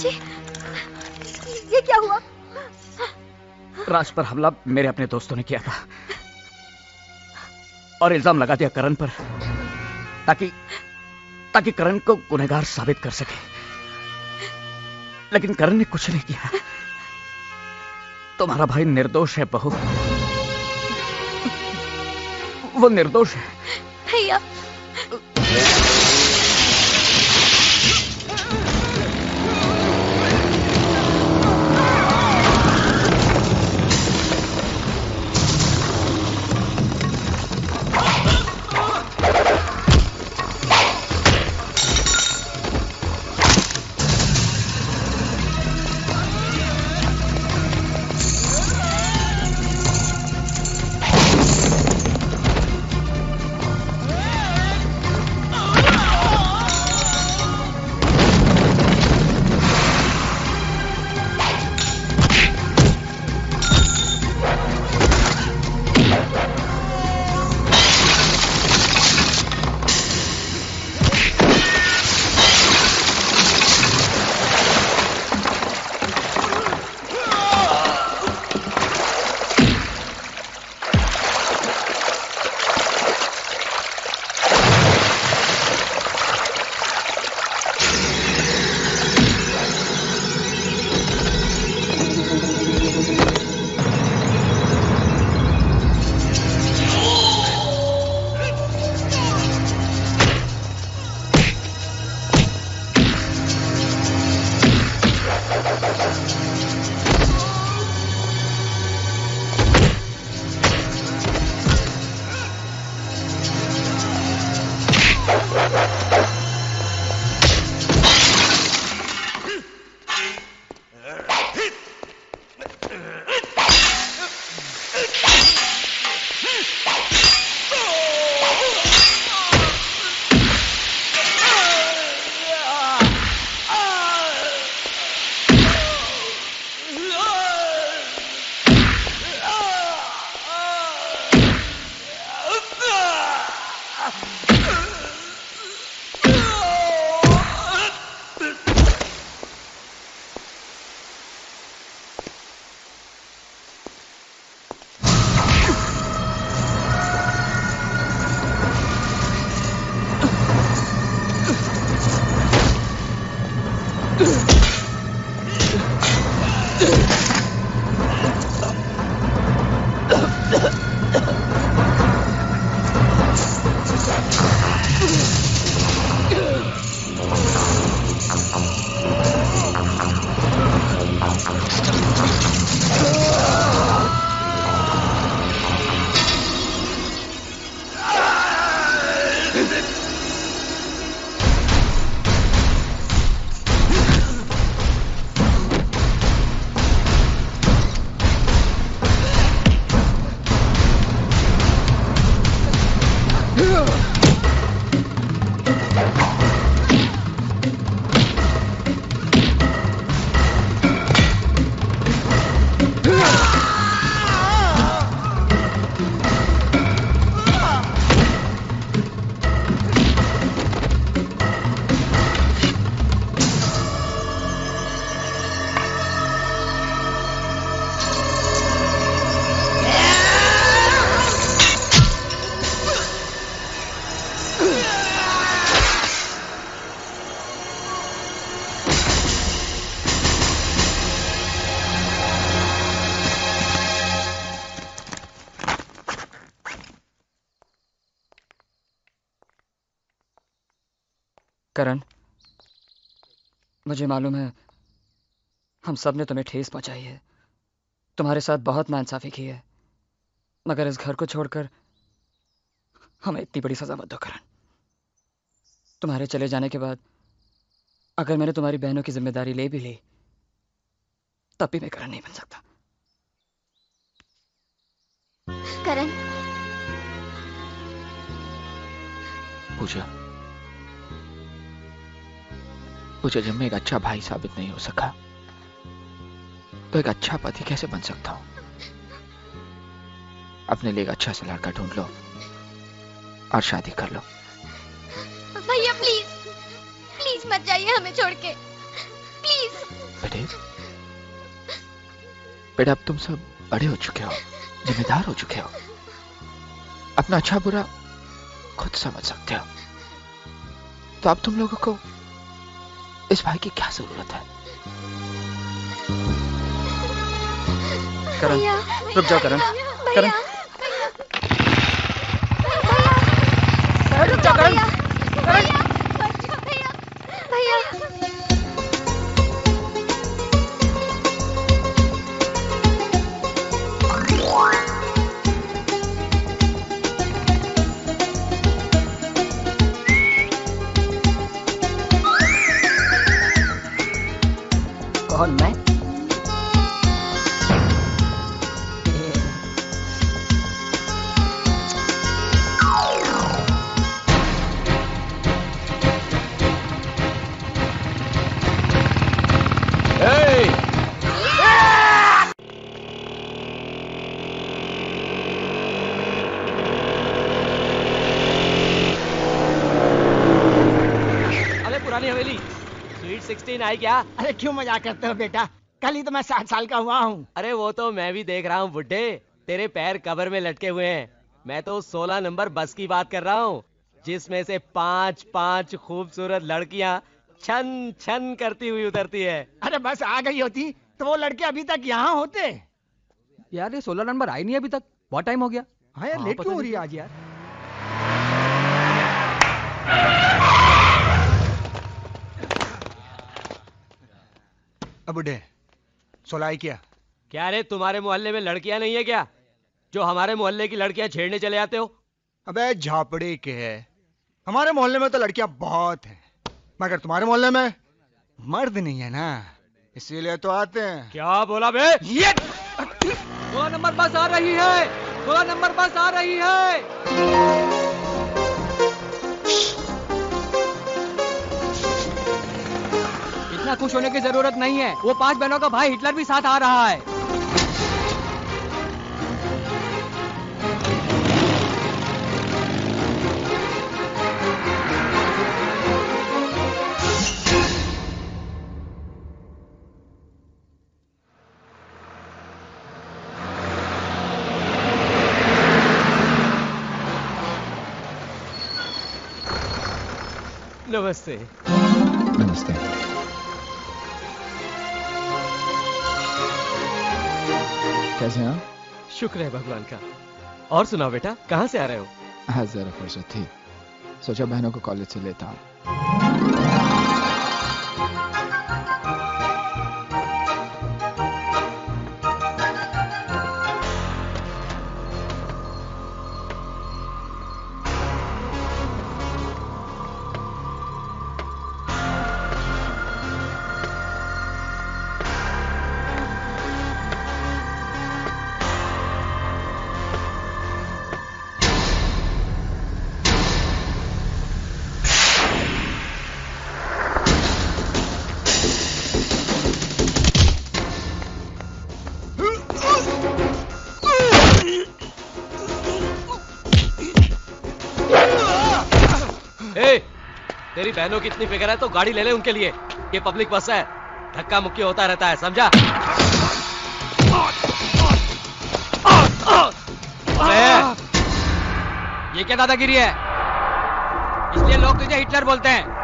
जी, ये क्या हुआ? राज पर हमला मेरे अपने दोस्तों ने किया था और इल्जाम लगा दिया करण पर, ताकि करण को गुनहगार साबित कर सके। लेकिन करण ने कुछ नहीं किया। तुम्हारा भाई निर्दोष है बहू, वो निर्दोष है। भैया, करण, मुझे मालूम है हम सब ने तुम्हें ठेस पहुंचाई है, तुम्हारे साथ बहुत नाइंसाफी की है, मगर इस घर को छोड़कर हमें इतनी बड़ी सजा मत दो करण। तुम्हारे चले जाने के बाद अगर मैंने तुम्हारी बहनों की जिम्मेदारी ले भी ली तब भी मैं करण नहीं बन सकता। करण, पूजा, जब मैं एक अच्छा भाई साबित नहीं हो सका तो एक अच्छा पति कैसे बन सकता हूं? अपने लिए एक अच्छा सा लड़का ढूंढ लो और शादी कर लो। भैया प्लीज, प्लीज मत जाइए हमें छोड़ के, प्लीज। बेटे, बेटा अब तुम सब बड़े हो चुके हो, जिम्मेदार हो चुके हो, अपना अच्छा बुरा खुद समझ सकते हो। तो अब तुम लोगों को इस भाई की क्या जरूरत है? करण, भैया, रुक जाओ करण। भैया, करण, रुक जाओ करण। भैया, करण, भैया, भैया। कौन मैं? अबे पुरानी हवेली, स्वीट 16 आई क्या? अरे क्यों मजाक करते हो बेटा? कल ही तो मैं 60 साल का हुआ हूँ। अरे वो तो मैं भी देख रहा हूँ बुड्ढे, तेरे पैर कबर में लटके हुए हैं। मैं तो 16 नंबर बस की बात कर रहा हूँ, जिसमें से 5 खूबसूरत लड़कियाँ छन छन करती हुई उतरती है। अरे बस आ गई होती तो वो लड़के अभी तक यहाँ होते। यार ये 16 नंबर आई नहीं अभी तक, बहुत टाइम हो गया। हाँ यार, हाँ, लेट पता क्यों हो नहीं रही है आज यार? अब बुढ़े 16 आई क्या रे, तुम्हारे मोहल्ले में लड़कियाँ नहीं है क्या, जो हमारे मोहल्ले की लड़कियाँ छेड़ने चले आते हो? अबे झापड़े के है, हमारे मोहल्ले में तो लड़कियां बहुत हैं, मगर तुम्हारे मोहल्ले में मर्द नहीं है ना, इसीलिए तो आते हैं। क्या बोला बे? ये 16 नंबर बस आ रही है, 16 नंबर बस आ रही है। इतना खुश होने की जरूरत नहीं है, वो 5 बहनों का भाई हिटलर भी साथ आ रहा है। नमस्ते। नमस्ते। कैसे हैं आप? शुक्र है भगवान का। और सुनाओ बेटा, कहाँ से आ रहे हो? आज जरा फुर्सत थी, सोचा बहनों को कॉलेज से लेता हूँ। तेरी बहनों की इतनी फिक्र है तो गाड़ी ले ले उनके लिए, ये पब्लिक बस है, धक्का मुक्की होता रहता है, समझा? ये क्या दादागिरी है? इसलिए लोग तुझे हिटलर बोलते हैं।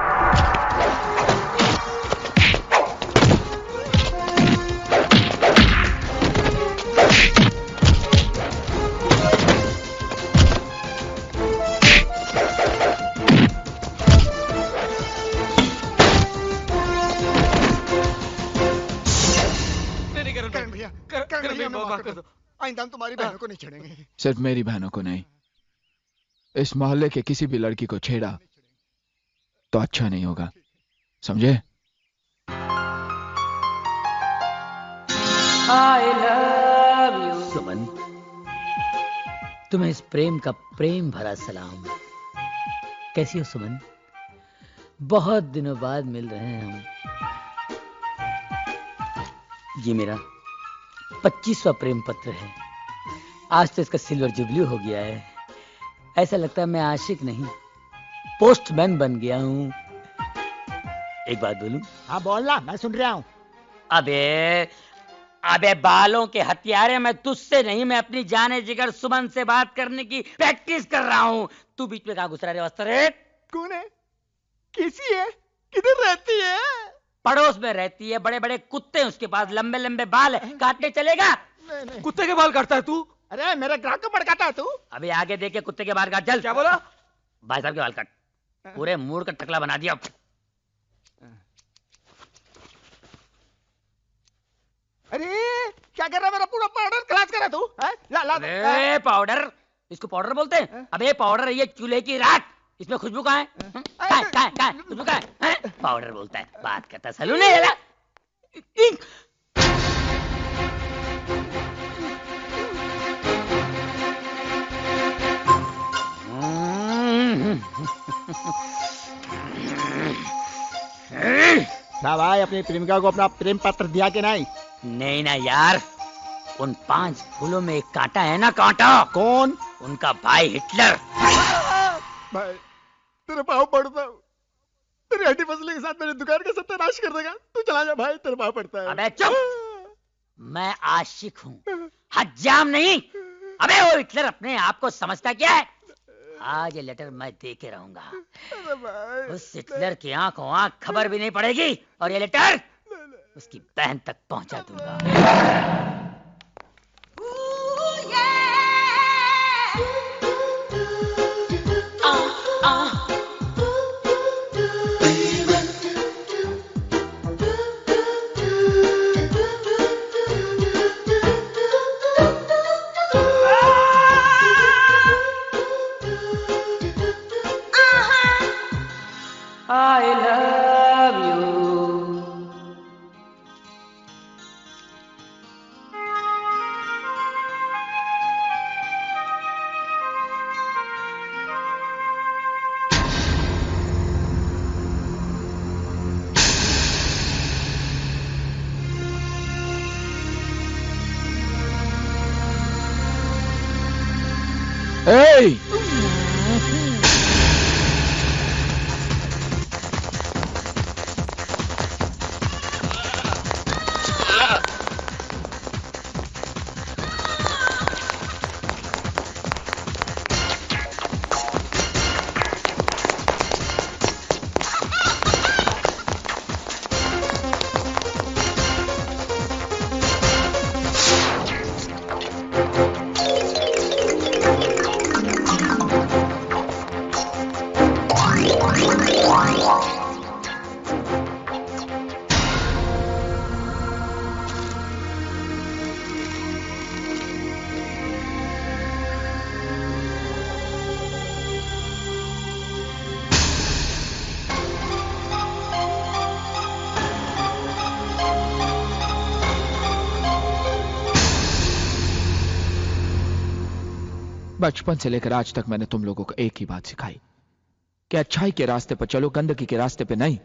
आइंदा हम तुम्हारी बहनों को नहीं छेड़ेंगे। सिर्फ मेरी बहनों को नहीं, इस मोहल्ले के किसी भी लड़की को छेड़ा तो अच्छा नहीं होगा, समझे? I love you. सुमन, तुम्हें इस प्रेम का प्रेम भरा सलाम। कैसी हो सुमन? बहुत दिनों बाद मिल रहे हैं हम। ये मेरा 25वां प्रेम पत्र है। आज तो इसका सिल्वर जुबली हो गया है। ऐसा लगता है मैं आशिक नहीं, पोस्टमैन बन गया हूँ। एक बात बोलूं? हाँ बोलना, मैं सुन रहा हूँ। अबे अबे बालों के हत्यारे, मैं तुझसे नहीं, मैं अपनी जाने जिगर सुमन से बात करने की प्रैक्टिस कर रहा हूँ। तू बीच में कहाँ घुस रहा है वस्त्र? कौन है? कैसी है? किधर रहती है? पड़ोस में रहती है, बड़े बड़े कुत्ते हैं उसके पास, लंबे लंबे बाल है, काटने चलेगा? नहीं। कुत्ते के बाल काटता है तू? अरे मेरे ग्राहक को भड़काता है तू? अबे आगे देखे कुत्ते के बाल काट। चल। क्या बोला? भाई साहब के बाल काट, पूरे मूड का टकला बना दिया। अरे क्या कर रहा है? मेरा पूरा पाउडर खलास कर रहा है तू? ला ला। अबे पाउडर, इसको पाउडर बोलते हैं? अबे पाउडर ये चूल्हे की राख, इसमें खुशबू कहाँ है? खुशबू कहाँ है? पाउडर बोलता है, बात करता है सलून है ये। क्या भाई, अपनी प्रेमिका को अपना प्रेम पत्र दिया कि नहीं? नहीं ना यार, उन 5 फूलों में एक कांटा है ना, कांटा। कौन? उनका भाई हिटलर। भाई तेरे पाँव पड़ता हूँ, तेरी हड्डी फसले के साथ मेरी दुकान का सत्यानाश कर देगा। तू चला जा भाई, तेरे पाँव पड़ता है। अबे चुप, मैं आशिक हूँ, हज्जाम नहीं। अबे वो हिटलर अपने आप को समझता क्या है? आज ये लेटर मैं दे के रहूंगा। उस हिटलर की आंखों आंख खबर भी नहीं पड़ेगी, और ये लेटर उसकी बहन तक पहुंचा दूंगा। I love you. Hey! बचपन से लेकर आज तक मैंने तुम लोगों को एक ही बात सिखाई कि अच्छाई के रास्ते पर चलो, गंदगी के रास्ते पे नहीं।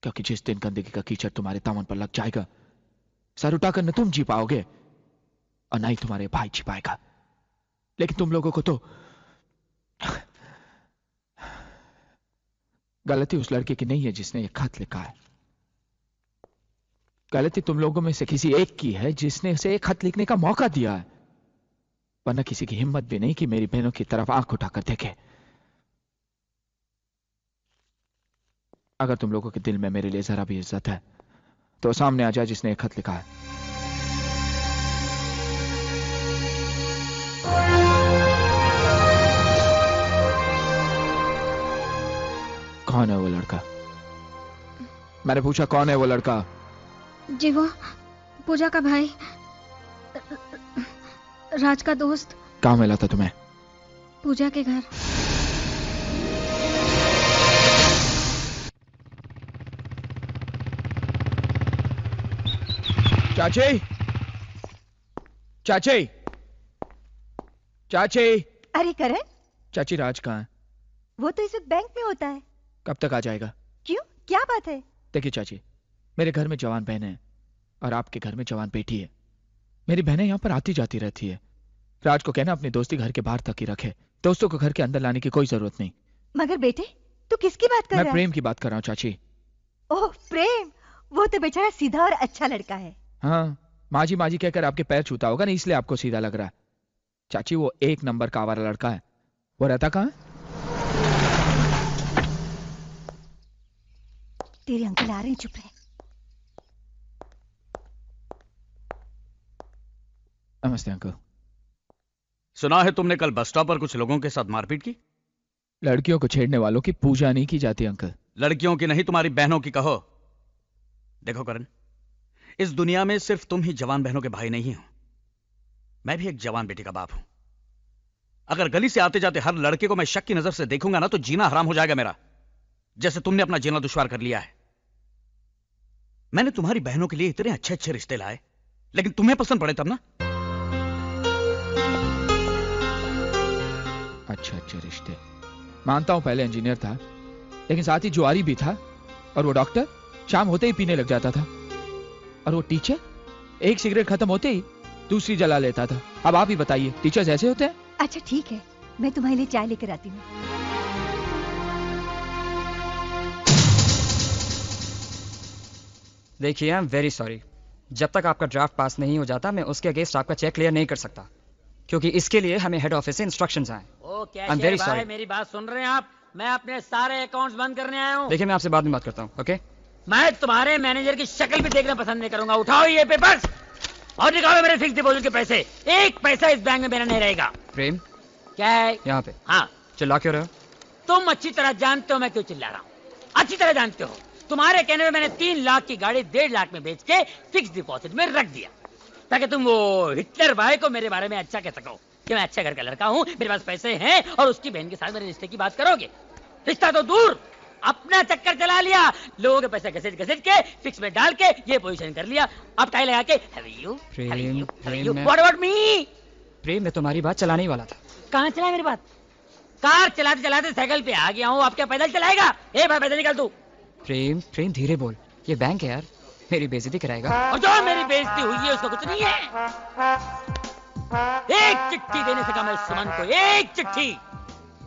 क्योंकि जिस दिन गंदगी का कीचड़ तुम्हारे दामन पर लग जाएगा, सर उठाकर न तुम जी पाओगे और ना ही तुम्हारे भाई जी पाएगा। लेकिन तुम लोगों को तो गलती उस लड़के की नहीं है जिसने ये खत लिखा है, गलती तुम लोगों में से किसी एक की है जिसने उसे एक खत लिखने का मौका दिया है। वरना किसी की हिम्मत भी नहीं कि मेरी बहनों की तरफ आंख उठाकर देखे। अगर तुम लोगों के दिल में मेरे लिए जरा भी इज्जत है तो सामने आ जाए जिसने एक खत लिखा है। कौन है वो लड़का? मैंने पूछा कौन है वो लड़का? जी वो पूजा का भाई, राज का दोस्त। कहाँ मिला था तुम्हें? पूजा के घर। चाची, चाची, चाची। अरे करण, चाची राज कहाँ है? वो तो इस वक्त बैंक में होता है। कब तक आ जाएगा? क्यों, क्या बात है? देखिए चाची, मेरे घर में जवान बहनें हैं और आपके घर में जवान बेटी है। मेरी बहनें यहाँ पर आती जाती रहती है। राज को कहना अपनी दोस्ती घर के बाहर तक ही रखे, दोस्तों को घर के अंदर लाने की कोई जरूरत नहीं। मगर बेटे, तू किसकी बात कर रहा है? मैं प्रेम की बात कर रहा हूँ चाची। ओह प्रेम, वो तो बेचारा सीधा और अच्छा लड़का है। हाँ, माजी माजी कहकर आपके पैर छूता होगा ना, इसलिए आपको सीधा लग रहा है। चाची वो एक नंबर का आवारा लड़का है। वो रहता कहाँ है? तेरे अंकल आ रहे हैं, चुप रहे। नमस्ते अंकल। सुना है तुमने कल बस स्टॉप पर कुछ लोगों के साथ मारपीट की। लड़कियों को छेड़ने वालों की पूजा नहीं की जाती अंकल। लड़कियों की नहीं, तुम्हारी बहनों की कहो। देखो करण, इस दुनिया में सिर्फ तुम ही जवान बहनों के भाई नहीं हो, मैं भी एक जवान बेटी का बाप हूं। अगर गली से आते जाते हर लड़के को मैं शक की नजर से देखूंगा ना, तो जीना हराम हो जाएगा मेरा, जैसे तुमने अपना जीना दुश्वार कर लिया है। मैंने तुम्हारी बहनों के लिए इतने अच्छे अच्छे रिश्ते लाए, लेकिन तुम्हें पसंद पड़े तब ना। अच्छे अच्छे रिश्ते मानता हूं, पहले इंजीनियर था, लेकिन साथ ही जुआरी भी था। और वो डॉक्टर शाम होते ही पीने लग जाता था। और वो टीचर एक सिगरेट खत्म होते ही दूसरी जला लेता था। अब आप ही बताइए, टीचर्स ऐसे होते हैं? अच्छा ठीक है, मैं तुम्हारे लिए चाय लेकर आती हूँ। देखिए, आई एम वेरी सॉरी। जब तक आपका ड्राफ्ट पास नहीं हो जाता, मैं उसके अगेंस्ट आपका चेक क्लियर नहीं कर सकता, क्योंकि इसके लिए हमें हेड ऑफिस से इंस्ट्रक्शंस आए। ओ कैशियर भाई, मेरी बात सुन रहे हैं आप? मैं अपने सारे अकाउंट्स बंद करने आया हूँ। देखिए, मैं आपसे बाद में बात करता हूँ, ओके? मैं तुम्हारे मैनेजर की शक्ल भी देखना पसंद नहीं करूंगा। उठाओ ये पेपर्स और निकालो मेरे फिक्स डिपॉजिट के पैसे। एक पैसा इस बैंक में मेरा नहीं रहेगा। प्रेम, क्या है यहाँ पे? हाँ, चिल्ला क्यों रहे हो? तुम अच्छी तरह जानते हो मैं क्यों चिल्ला रहा हूँ। अच्छी तरह जानते हो। तुम्हारे कहने में मैंने 3 लाख की गाड़ी 1.5 लाख में बेच के फिक्स डिपॉजिट में रख दिया, ताकि तुम वो हिटलर भाई को मेरे बारे में अच्छा कह सको कि मैं अच्छा घर का लड़का हूँ, मेरे पास पैसे हैं, और उसकी बहन के साथ मेरे रिश्ते की बात करोगे। रिश्ता तो दूर, अपना चक्कर चला लिया। लोगों के पैसे घसीट घसीट के फिक्स में डाल के ये पोजीशन कर लिया। अब टाई लगा के व्हाट अबाउट मी? प्रेम, मैं तुम्हारी बात चलाने ही वाला था। कहाँ चला मेरी बात? कार चलाते चलाते साइकिल पे आ गया हूँ। अब क्या पैदल चलाएगा? ए भाई पैदल निकल तू। प्रेम, प्रेम धीरे बोल, ये बैंक है यार, मेरी बेइज्जती कराएगा। और जो मेरी बेइज्जती हुई है उसको कुछ नहीं है। एक चिट्ठी देने से कहा मैं सुमन को, एक चिट्ठी।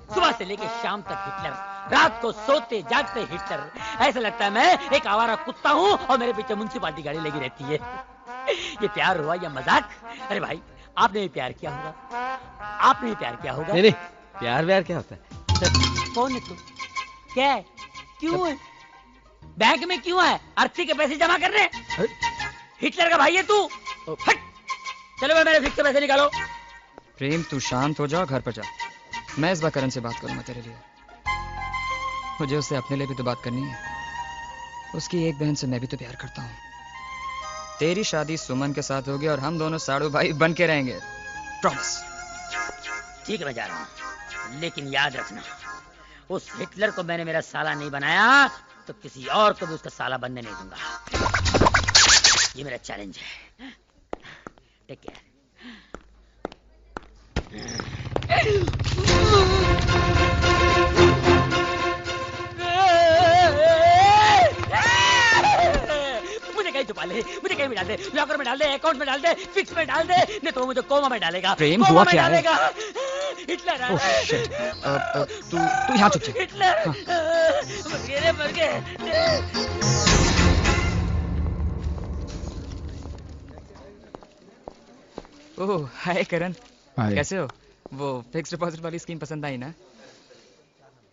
सुबह से लेके शाम तक हिटलर, रात को सोते जागते हिटलर। ऐसा लगता है मैं एक आवारा कुत्ता हूँ और मेरे पीछे म्युनिसिपालिटी गाड़ी लगी रहती है। ये प्यार हुआ या मजाक? अरे भाई, आपने भी प्यार किया होगा, आपने भी प्यार किया होगा। नहीं, प्यार व्यार क्या होता है? कौन है तू? क्या है? क्यों है बैंक में? क्यों है? अर्थी के पैसे जमा कर रहे? हिटलर का भाई है तू? हट! चलो भाई, मेरे फिक्स के पैसे निकालो। प्रेम, तू शांत हो जाओ, घर पर जा। मैं इस बार करण से बात करूंगा तेरे लिए। मुझे उससे अपने लिए भी तो बात करनी है। उसकी एक बहन से मैं भी तो प्यार करता हूँ। तेरी शादी सुमन के साथ होगी और हम दोनों साड़ू भाई बन के रहेंगे, प्रॉमिस। ठीक है, मैं जा रहा हूँ, लेकिन याद रखना, उस हिटलर को मैंने मेरा साला नहीं बनाया तो किसी और को भी उसका साला बनने नहीं दूंगा। ये मेरा चैलेंज है। Take care. मुझे कहीं छुपा ले, मुझे कहीं भी डाल दे, लॉकर में डाल दे, अकाउंट में डाल दे, फिक्स में डाल दे, नहीं तो मुझे कोमा में डालेगा। प्रेम, हुआ क्या है? हिटलर आ ओह शिट, तू यहाँ चुप जा। हिटलर मर गए। ओह हाय करण, हाय। कैसे हो? वो फिक्स डिपॉजिट वाली स्कीम पसंद आई ना?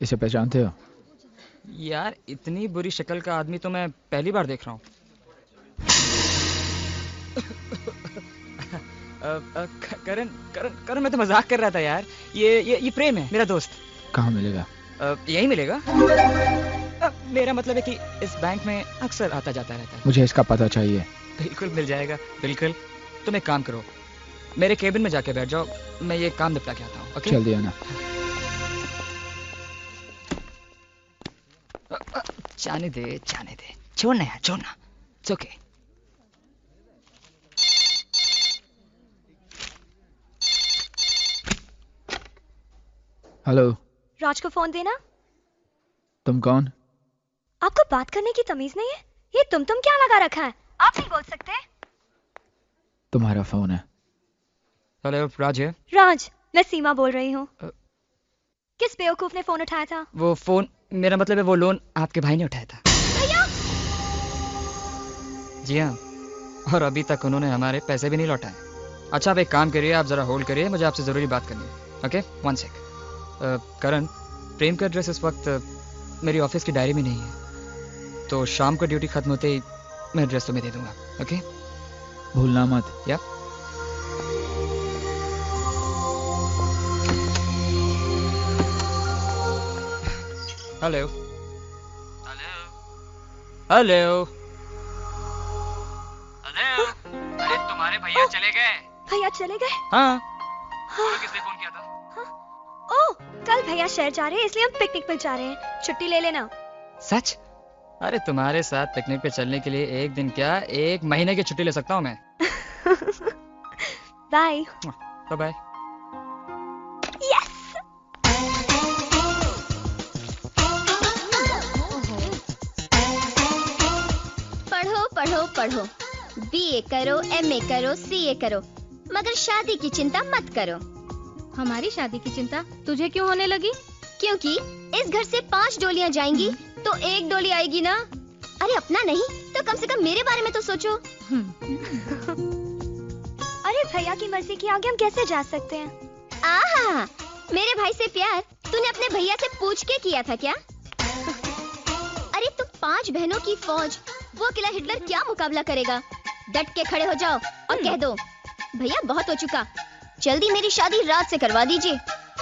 इसे पहचानते हो? यार, इतनी बुरी शक्ल का आदमी तो मैं पहली बार देख रहा हूँ। करण करण करण, मैं तो मजाक कर रहा था यार। ये प्रेम है, मेरा दोस्त। कहाँ मिलेगा? यही मिलेगा। मेरा मतलब है कि इस बैंक में अक्सर आता जाता रहता है। मुझे इसका पता चाहिए। बिल्कुल मिल जाएगा, बिल्कुल। तुम एक काम करो, मेरे केबिन में जाके बैठ जाओ, मैं ये काम निपटा के आता हूँ। ओके? जल्दी आना। जाने दे, छोड़ना यार, छोड़ना। It's okay. हेलो। राज को फोन देना। तुम कौन? आपको बात करने की तमीज नहीं है? ये तुम क्या लगा रखा है? आप नहीं बोल सकते? तुम्हारा फोन है। हेलो, राज है? राज, मैं सीमा बोल रही हूँ। किस बेवकूफ ने फोन उठाया था? वो फोन, मेरा मतलब है वो लोन आपके भाई ने उठाया था। भैया! जी हाँ, और अभी तक उन्होंने हमारे पैसे भी नहीं लौटाए। अच्छा आप एक काम करिए, आप ज़रा होल्ड करिए, मुझे आपसे ज़रूरी बात करनी है। ओके 1 सेक। करण, प्रेम का एड्रेस इस वक्त मेरी ऑफिस की डायरी में नहीं है, तो शाम को ड्यूटी खत्म होते ही मैं एड्रेस तुम्हें दे दूंगा। ओके भूलना मत। या हेलो हेलो हेलो, अरे तुम्हारे भैया चले गए। भैया चले गए? हाँ, हाँ। किसने फोन किया था? ओह, कल भैया शहर जा रहे हैं, इसलिए हम पिकनिक पर जा रहे हैं। छुट्टी ले लेना। सच? अरे तुम्हारे साथ पिकनिक पे चलने के लिए एक दिन क्या 1 महीने की छुट्टी ले सकता हूँ मैं। Bye bye. यस। पढ़ो पढ़ो पढ़ो, बीए करो, एमए करो, सीए करो, मगर शादी की चिंता मत करो। हमारी शादी की चिंता तुझे क्यों होने लगी? क्योंकि इस घर से 5 डोलियां जाएंगी तो 1 डोली आएगी ना। अरे अपना नहीं तो कम से कम मेरे बारे में तो सोचो। अरे भैया की मर्जी के आगे हम कैसे जा सकते हैं? आहा, मेरे भाई से प्यार तूने अपने भैया से पूछ के किया था क्या? अरे तुम 5 बहनों की फौज, वो अकेला हिटलर क्या मुकाबला करेगा? डट के खड़े हो जाओ और कह दो भैया बहुत हो चुका, जल्दी मेरी शादी रात से करवा दीजिए,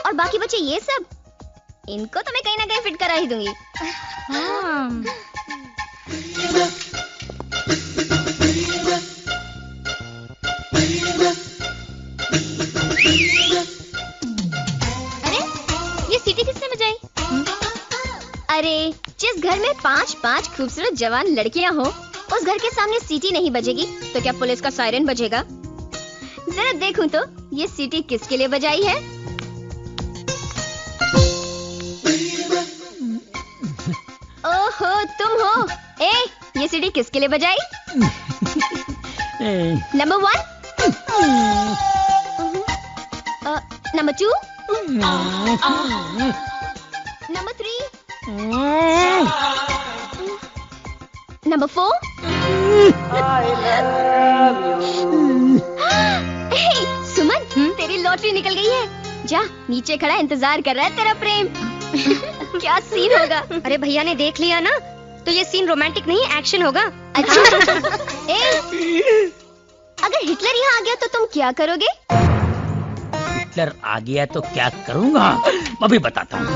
और बाकी बचे ये सब, इनको तो मैं कहीं ना कहीं फिट करा ही दूंगी। हाँ। अरे ये सीटी किसने बजाई? अरे जिस घर में 5-5 खूबसूरत जवान लड़कियां हो, उस घर के सामने सीटी नहीं बजेगी तो क्या पुलिस का सायरन बजेगा? जरा देखूं तो ये सीटी किसके लिए बजाई है? ओहो तुम हो। ए, ये सीटी किसके लिए बजाई? Number 1, number 2, number 3, number 4। सुमन, तेरी लॉटरी निकल गई है। जा, नीचे खड़ा इंतजार कर रहा है तेरा प्रेम। क्या सीन होगा? अरे भैया ने देख लिया ना, तो ये सीन रोमांटिक नहीं एक्शन होगा। अच्छा। अगर हिटलर यहाँ आ गया तो तुम क्या करोगे? हिटलर आ गया तो क्या करूंगा अभी बताता हूँ।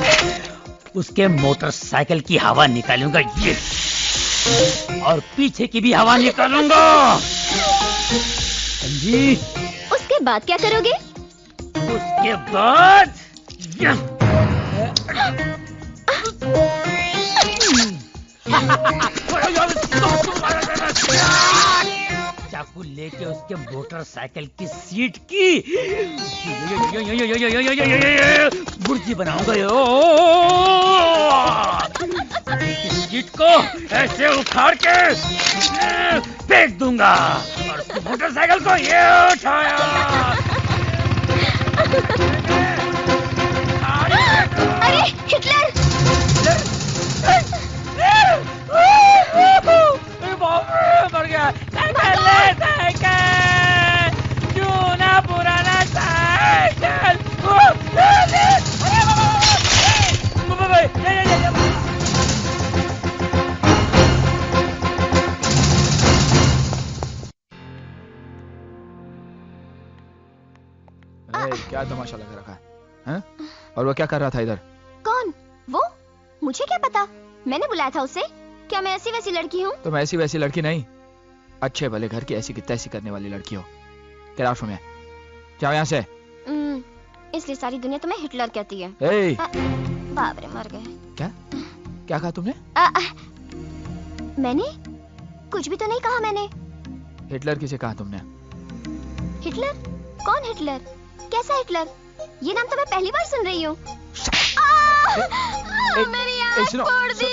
उसके मोटरसाइकिल की हवा निकालूंगा ये, और पीछे की भी हवा निकालूंगा। समझी? उसके बाद क्या करोगे? उसके बाद चाकू लेके उसके मोटरसाइकिल की सीट की बुर्जी बनाऊंगा। सीट को ऐसे उखाड़ के फेंक दूंगा, और उसकी मोटरसाइकिल को ये उठाया। अरे हिटलर! मर गया। क्यों ना पुराना साइकिल। क्या तमाशा लगा रखा है? और वो क्या कर रहा था इधर? कौन? वो? मुझे क्या पता, मैंने बुलाया था उसे। क्या मैं ऐसी वैसी लड़की हूँ? तुम ऐसी वैसी लड़की नहीं, अच्छे भले घर की ऐसी की तैसी करने वाली लड़की हो। क्या राशु में जाओ यहाँ से। इसलिए सारी दुनिया तुम्हें हिटलर कहती है। बाप रे, मर गए। क्या क्या कहा तुमने? मैंने कुछ भी तो नहीं कहा। मैंने हिटलर किसे कहा तुमने? हिटलर? कौन हिटलर? कैसा हिटलर? ये नाम तो मैं पहली बार सुन रही हूँ। मेरी आँख फोड़ दी।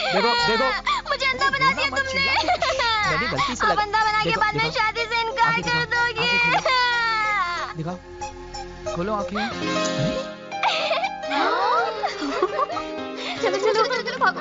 देखो देखो, मुझे अंधा बना दिया तुमने। गलती से अब अंधा बना के बाद में शादी से इनकार कर दोगे। दिखाओ, खोलो आँखें। चलो चलो चलो भागो।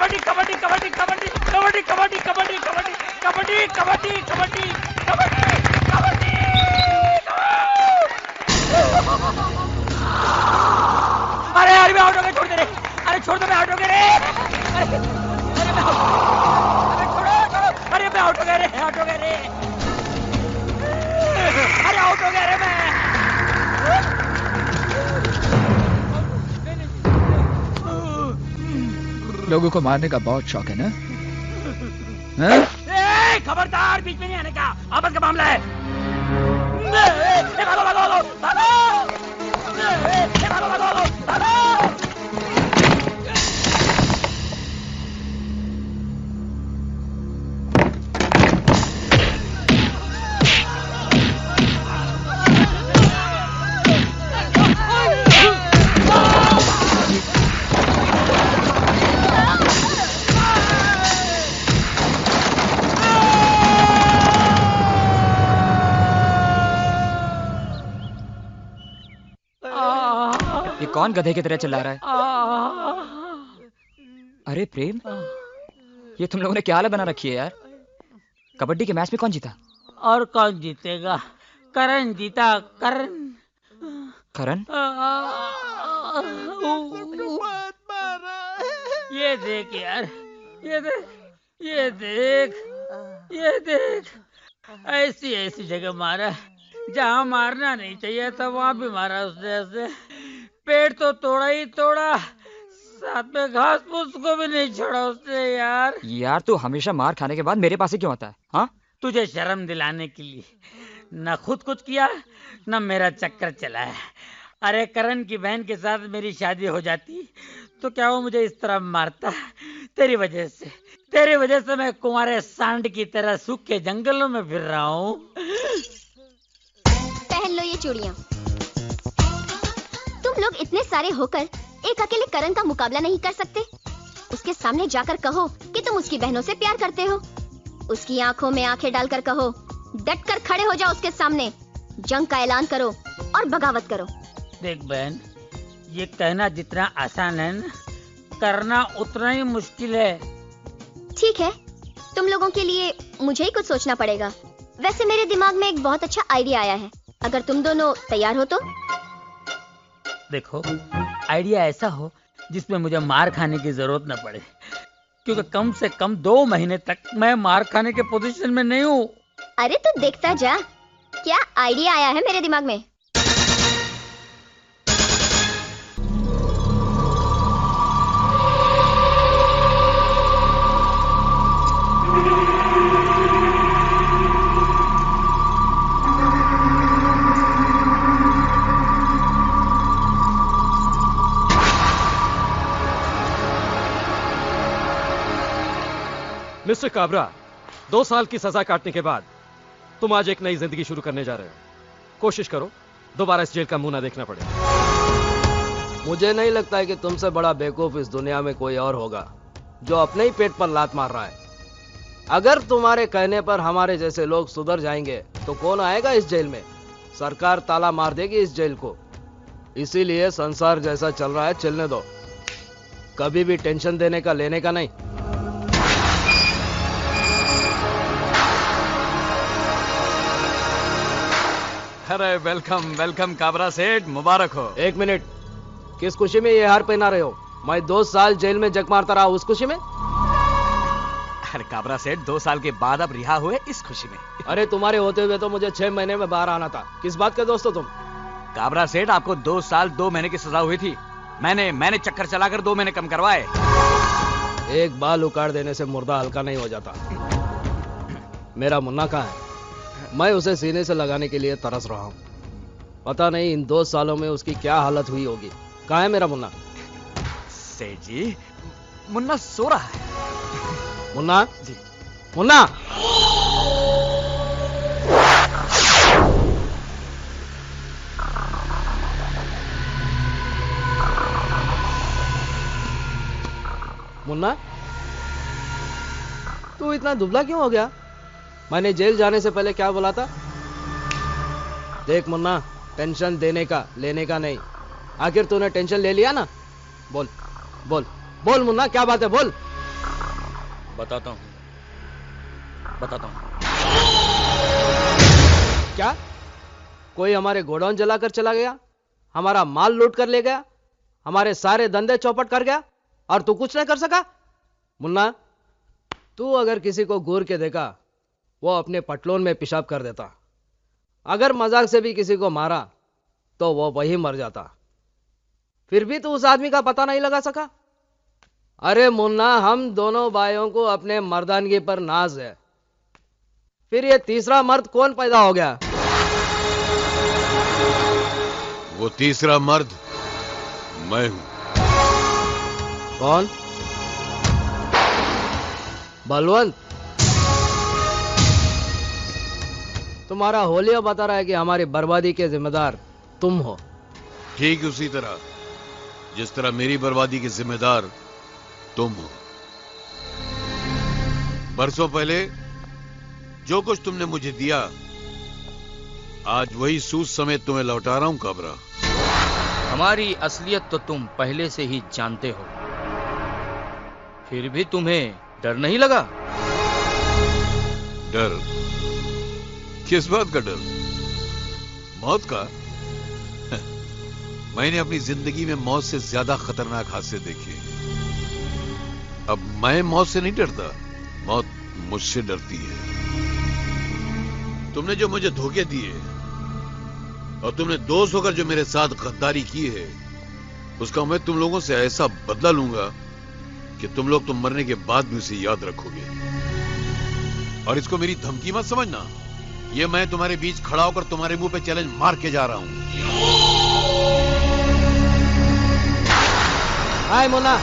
कबड्डी कबड्डी कबड्डी कबड्डी कबड्डी कबड्डी कबड्डी कबड्डी कबड्डी कबड्डी कबड्डी कबड्डी अरे अरे मैं आउट हो गया, छोड़ दे रे, अरे छोड़ दो, मैं आउट हो गया रे, अरे मैं छोड़ो, अरे मैं आउट हो गया रे, आउट हो गया रे, अरे आउट हो गया रे मैं। लोगों को मारने का बहुत शौक है ना? खबरदार, बीच में नहीं आने का, आपस का मामला है। भागो भागो भागो भागो भागो भागो। कौन गधे की तरह चिल्ला रहा है? अरे प्रेम, ये तुम लोगों ने क्या हालत बना रखी है यार? कबड्डी के मैच में कौन जीता? और कौन जीतेगा? करण जीता, करण। करण? ये देख यार, ये देख, ये देख, ये देख, ऐसी ऐसी जगह मारा जहाँ मारना नहीं चाहिए था, वहाँ भी मारा उसने। ऐसे पेड़ तो तोड़ा ही तोड़ा, साथ में घास फूस को भी नहीं छोड़ा उसने। यार तू हमेशा मार खाने के बाद मेरे पास ही क्यों आता है? हाँ, तुझे शर्म दिलाने के लिए। न खुद कुछ किया, न मेरा चक्कर चला है। अरे करण की बहन के साथ मेरी शादी हो जाती तो क्या वो मुझे इस तरह मारता? तेरी वजह से मैं कुंवारे सांड की तरह सूखे जंगलों में फिर रहा हूँ। पहन लो ये चूड़ियाँ। तुम लोग इतने सारे होकर एक अकेले करण का मुकाबला नहीं कर सकते? उसके सामने जाकर कहो कि तुम उसकी बहनों से प्यार करते हो। उसकी आंखों में आंखें डालकर कहो, डट कर खड़े हो जाओ उसके सामने, जंग का ऐलान करो और बगावत करो। देख बहन, ये कहना जितना आसान है ना, करना उतना ही मुश्किल है। ठीक है, तुम लोगों के लिए मुझे ही कुछ सोचना पड़ेगा। वैसे मेरे दिमाग में एक बहुत अच्छा आइडिया आया है, अगर तुम दोनों तैयार हो तो। देखो, आइडिया ऐसा हो जिसमें मुझे मार खाने की जरूरत न पड़े, क्योंकि कम से कम 2 महीने तक मैं मार खाने के पोजीशन में नहीं हूँ। अरे तू देखता जा, क्या आइडिया आया है मेरे दिमाग में। मिस्टर काबरा, 2 साल की सजा काटने के बाद तुम आज एक नई जिंदगी शुरू करने जा रहे हो। कोशिश करो दोबारा इस जेल का मुंह ना देखना पड़े। मुझे नहीं लगता है कि तुमसे बड़ा बेवकूफ इस दुनिया में कोई और होगा जो अपने ही पेट पर लात मार रहा है। अगर तुम्हारे कहने पर हमारे जैसे लोग सुधर जाएंगे तो कौन आएगा इस जेल में? सरकार ताला मार देगी इस जेल को। इसीलिए संसार जैसा चल रहा है चलने दो, कभी भी टेंशन देने का लेने का नहीं। अरे वेलकम वेलकम काबरा सेठ, मुबारक हो। 1 मिनट, किस खुशी में ये हार पहना रहे हो? मैं 2 साल जेल में जग मारता रहा, उस खुशी में? अरे काबरा सेठ, 2 साल के बाद अब रिहा हुए इस खुशी में। अरे तुम्हारे होते हुए तो मुझे 6 महीने में बाहर आना था। किस बात के दोस्त हो तुम? काबरा सेठ, आपको 2 साल 2 महीने की सजा हुई थी। मैंने चक्कर चलाकर 2 महीने कम करवाए। एक बाल उखाड़ देने से मुर्दा हल्का नहीं हो जाता। मेरा मुन्ना कहाँ है? मैं उसे सीने से लगाने के लिए तरस रहा हूँ। पता नहीं इन 2 सालों में उसकी क्या हालत हुई होगी। कहाँ है मेरा मुन्ना? सेठ जी, मुन्ना सो रहा है। मुन्ना जी, मुन्ना। मुन्ना, तू इतना दुबला क्यों हो गया? मैंने जेल जाने से पहले क्या बोला था? देख मुन्ना, टेंशन देने का लेने का नहीं। आखिर तूने टेंशन ले लिया ना? बोल बोल बोल मुन्ना, क्या बात है? बोल। बताता हूँ। क्या कोई हमारे गोडाउन जलाकर चला गया, हमारा माल लूट कर ले गया, हमारे सारे धंधे चौपट कर गया और तू कुछ नहीं कर सका? मुन्ना, तू अगर किसी को घूर के देखा वो अपने पटलोन में पेशाब कर देता। अगर मजाक से भी किसी को मारा तो वो वही मर जाता। फिर भी तू उस आदमी का पता नहीं लगा सका? अरे मुन्ना, हम दोनों भाइयों को अपने मर्दानगी पर नाज है, फिर ये तीसरा मर्द कौन पैदा हो गया? वो तीसरा मर्द मैं हूं। कौन? बलवंत। तुम्हारा होलिया बता रहा है कि हमारी बर्बादी के जिम्मेदार तुम हो। ठीक उसी तरह जिस तरह मेरी बर्बादी के जिम्मेदार तुम हो। बरसों पहले जो कुछ तुमने मुझे दिया, आज वही सूद समेत तुम्हें लौटा रहा हूं काबरा। हमारी असलियत तो तुम पहले से ही जानते हो, फिर भी तुम्हें डर नहीं लगा? डर? किस बात का डर? मौत का? मैंने अपनी जिंदगी में मौत से ज्यादा खतरनाक हादसे देखे। अब मैं मौत से नहीं डरता, मौत मुझसे डरती है। तुमने जो मुझे धोखे दिए और तुमने दोस्त होकर जो मेरे साथ गद्दारी की है, उसका मैं तुम लोगों से ऐसा बदला लूंगा कि तुम लोग तो मरने के बाद भी उसे याद रखोगे। और इसको मेरी धमकी मत समझना, ये मैं तुम्हारे बीच खड़ा होकर तुम्हारे मुंह पे चैलेंज मार के जा रहा हूं। हाय मुन्ना,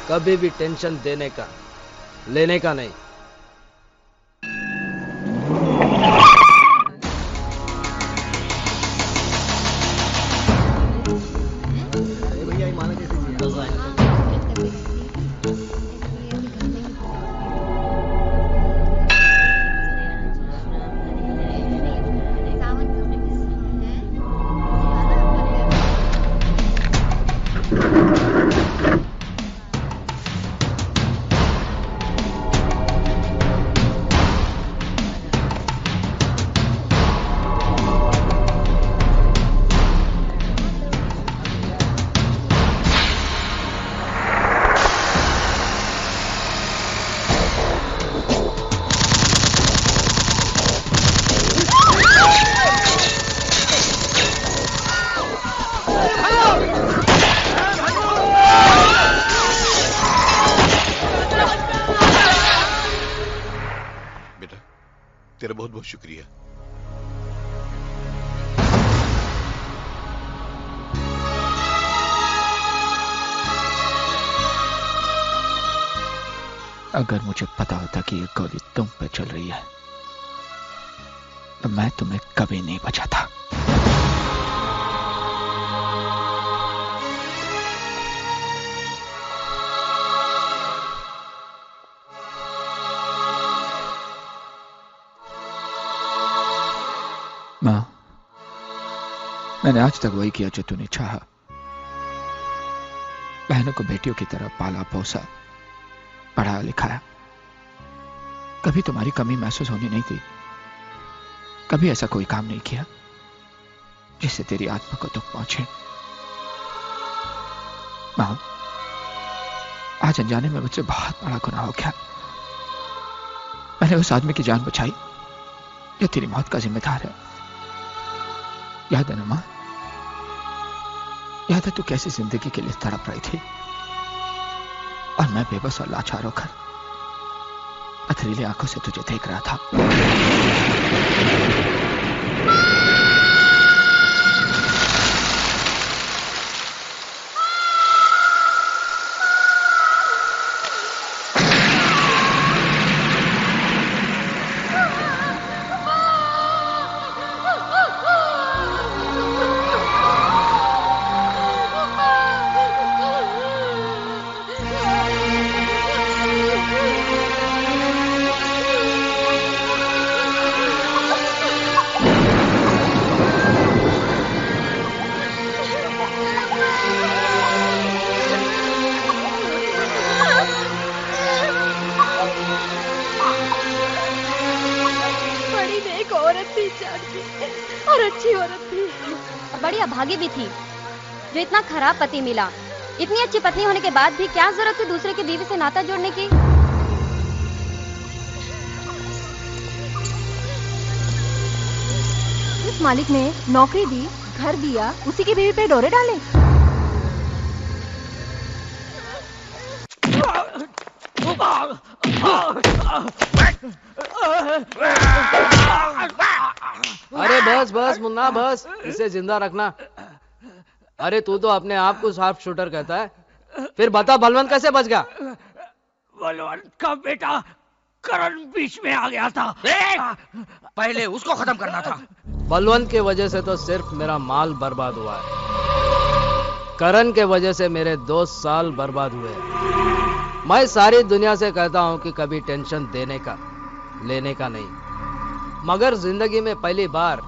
कभी भी टेंशन देने का, लेने का नहीं। तेरा बहुत बहुत शुक्रिया। अगर मुझे पता होता कि ये गोली तुम पे चल रही है तो मैं तुम्हें कभी नहीं बचाता। मां, मैंने आज तक वही किया जो तूने चाहा। बहनों को बेटियों की तरह पाला पोसा, पढ़ाया लिखाया। कभी तुम्हारी कमी महसूस होनी नहीं थी। कभी ऐसा कोई काम नहीं किया जिससे तेरी आत्मा को दुख पहुंचे। मां, आज अनजाने में मुझसे बहुत बड़ा गुनाह हो गया। मैंने उस आदमी की जान बचाई जो तेरी मौत का जिम्मेदार है। याद है ना मां? याद है तू कैसी जिंदगी के लिए तड़प रही थी और मैं बेबस और लाचार होकर पथरीली आंखों से तुझे देख रहा था। जानकी और अच्छी औरत थी, बड़ी अभागी भी थी जो इतना खराब पति मिला। इतनी अच्छी पत्नी होने के बाद भी क्या जरूरत थी दूसरे की बीवी से नाता जोड़ने की। इस मालिक ने नौकरी दी, घर दिया, उसी की बीवी पे डोरे डाले। अरे बस बस मुन्ना बस, इसे जिंदा रखना। अरे तू तो अपने आप को शार्प शूटर कहता है, फिर बता बलवंत कैसे बच गया? बलवंत का बेटा करण बीच में आ गया था। पहले उसको खत्म करना था। बलवंत के वजह से तो सिर्फ मेरा माल बर्बाद हुआ है, करण के वजह से मेरे 2 साल बर्बाद हुए। मैं सारी दुनिया से कहता हूँ कि कभी टेंशन देने का लेने का नहीं, मगर जिंदगी में पहली बार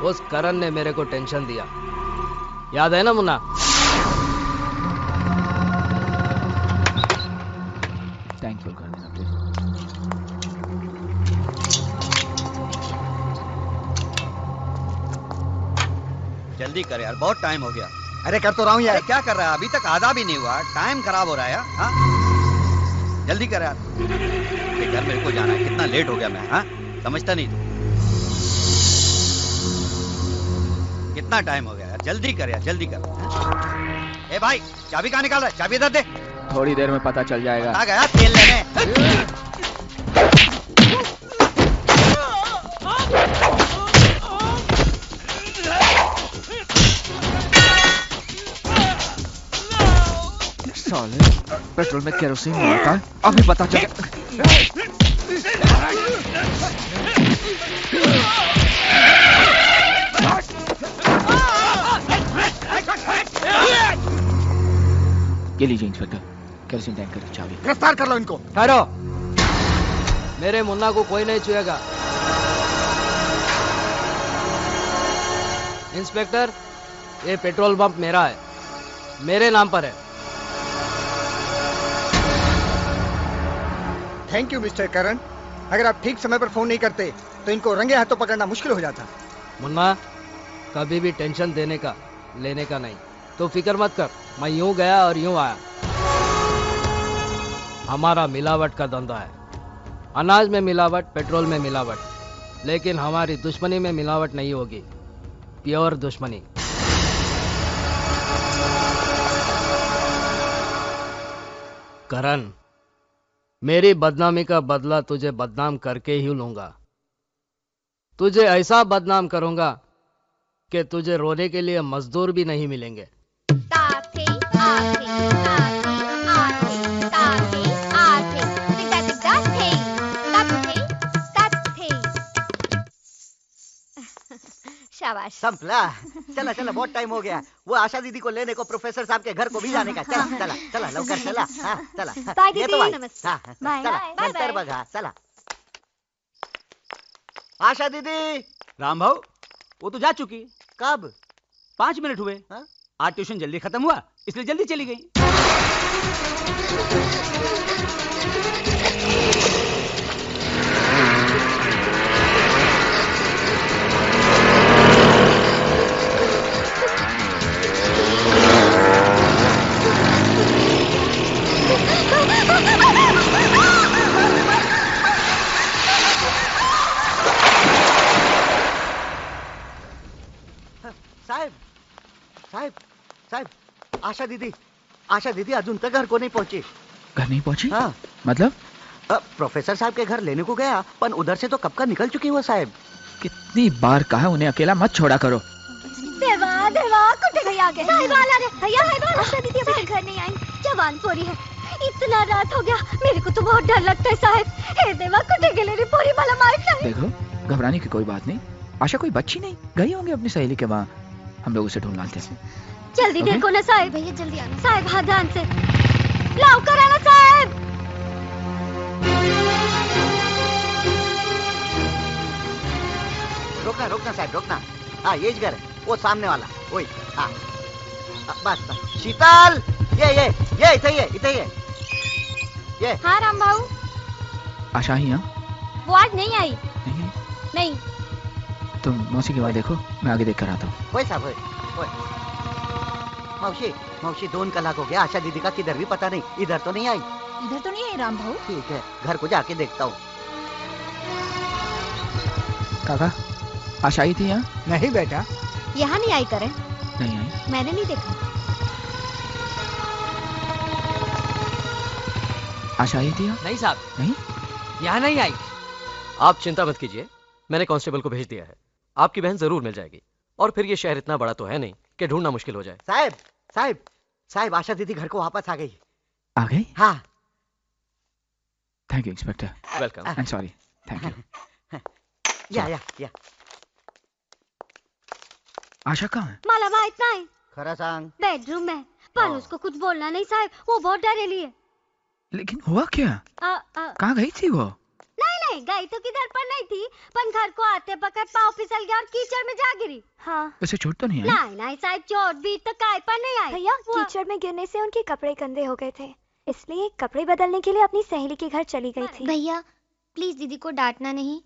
उस करण ने मेरे को टेंशन दिया। याद है ना मुन्ना? थैंकफुल कर देना प्लीज। जल्दी कर यार, बहुत टाइम हो गया। अरे कर तो रहा हूँ यार। क्या कर रहा है? अभी तक आधा भी नहीं हुआ, टाइम खराब हो रहा है यार। हाँ? जल्दी कर यार, घर मेरे को जाना है। कितना लेट हो गया मैं, हाँ? समझता नहीं तू? कितना टाइम हो गया यार, जल्दी कर यार, जल्दी कर। ए भाई, चाबी कहाँ निकाल रहा है? चाबी इधर दे। थोड़ी देर में पता चल जाएगा। आ गया तेल लेने। साले, पेट्रोल में केरोसिन नहीं होता है, अभी पता चल। ये लीजिए इंस्पेक्टर, केरोसिन टैंकर की चाबी। गिरफ्तार कर लो इनको। ठहरो, मेरे मुन्ना को कोई नहीं छुएगा। इंस्पेक्टर, ये पेट्रोल पंप मेरा है, मेरे नाम पर है। थैंक यू मिस्टर करण। अगर आप ठीक समय पर फोन नहीं करते तो इनको रंगे हाथों पकड़ना मुश्किल हो जाता। मुन्ना, कभी भी टेंशन देने का लेने का नहीं, तो फिक्र मत कर। मैं यूं गया और यूं आया। हमारा मिलावट का धंधा है, अनाज में मिलावट, पेट्रोल में मिलावट, लेकिन हमारी दुश्मनी में मिलावट नहीं होगी। प्योर दुश्मनी। करण, मेरी बदनामी का बदला तुझे बदनाम करके ही लूंगा। तुझे ऐसा बदनाम करूंगा कि तुझे रोने के लिए मजदूर भी नहीं मिलेंगे। शाबाश। संपला। चला चला, बहुत टाइम हो गया। वो आशा दीदी को लेने को प्रोफेसर साहब के घर को भी जाने का। चला चला चला, लवकर चला। हाँ चला। बाय ये तो दीदी। भाई। नमस्ते। हाँ, बाय। चला, बाय नंतर बाय। बघा। चला। आशा दीदी। राम भाऊ, वो तो जा चुकी। कब? 5 मिनट हुए। आज ट्यूशन जल्दी खत्म हुआ, इसलिए जल्दी चली गई। साहेब साहेब साहेब, आशा दीदी अजून तक घर को नहीं पहुंची। घर नहीं पहुंची? हाँ। मतलब? प्रोफेसर साहब के घर लेने को गया, पर उधर से तो कब का निकल चुकी वो साहब। कितनी बार कहा उन्हें अकेला मत छोड़ा करो। देवा देवा, कुत्ते भैया आ गए। साहिबाल आ गए। भैया साहिबाल, आशा दीदी अभी तक घर नहीं आई। जवान पोरी है, इतना रात हो गया, मेरे को तो बहुत डर लगता है साहब। हे देवा, कुत्ते के लिए पोरी वाला मार नहीं। देखो, घबराने की कोई बात नहीं। आशा कोई बच्ची नहीं, गई होंगी अपनी सहेली के वहाँ। हम लोग उसे ढूंढ लाते हैं। जल्दी देखो ना साहब। भैया जल्दी आना साहब। हाँ, ध्यान से लाओ कराना साहब। रोकना रोकना साहब, रोकना। हाँ, ये घर है, वो सामने वाला वही। हाँ बस बस। शीतल, ये इथे ये। हाँ राम भाऊ, आशा ही? हाँ, वो आज नहीं आई। नहीं। तुम मौसी की वहाँ देखो, मैं आगे देख कर आता हूँ। ओए साहब, ओए। मौसी, मौसी 2 कलाक हो गया, आशा दीदी का किधर भी पता नहीं, इधर तो नहीं आई। इधर तो नहीं है राम भाऊ। ठीक है, घर को जाके देखता हूँ। काका, आशा आई थी यहाँ? नहीं बेटा। यहाँ नहीं आई करण? नहीं आई। मैंने नहीं देखा। आशा आई थी यहाँ? नहीं साहब, नहीं, यहाँ नहीं आई। आप चिंता मत कीजिए, मैंने कांस्टेबल को भेज दिया है। आपकी बहन जरूर मिल जाएगी। और फिर ये शहर इतना बड़ा तो है नहीं कि ढूंढना मुश्किल हो जाए। साहब, साहब, साहब, आशा दीदी घर को वापस आ गई। आ गई? हाँ। Thank you inspector. Welcome. And sorry. Thank you. या। आशा कहाँ है? मला माहित नाही। खरा सांग। बेडरूम में, पर उसको कुछ बोलना नहीं साहब, वो बहुत डरेली है। लेकिन हुआ क्या? कहाँ गई थी वो? नहीं, गई तो किधर पर नहीं थी, पर घर को आते पकड़ पाँव फिसल गया और कीचड़ में जा गिरी। हाँ। उसे चोट तो नहीं आई? नहीं साहब, चोट भी तो काय पर नहीं आई। भैया, कीचड़ में गिरने से उनके कपड़े गंदे हो गए थे, इसलिए कपड़े बदलने के लिए अपनी सहेली के घर चली गई थी। भैया प्लीज दीदी को डांटना नहीं।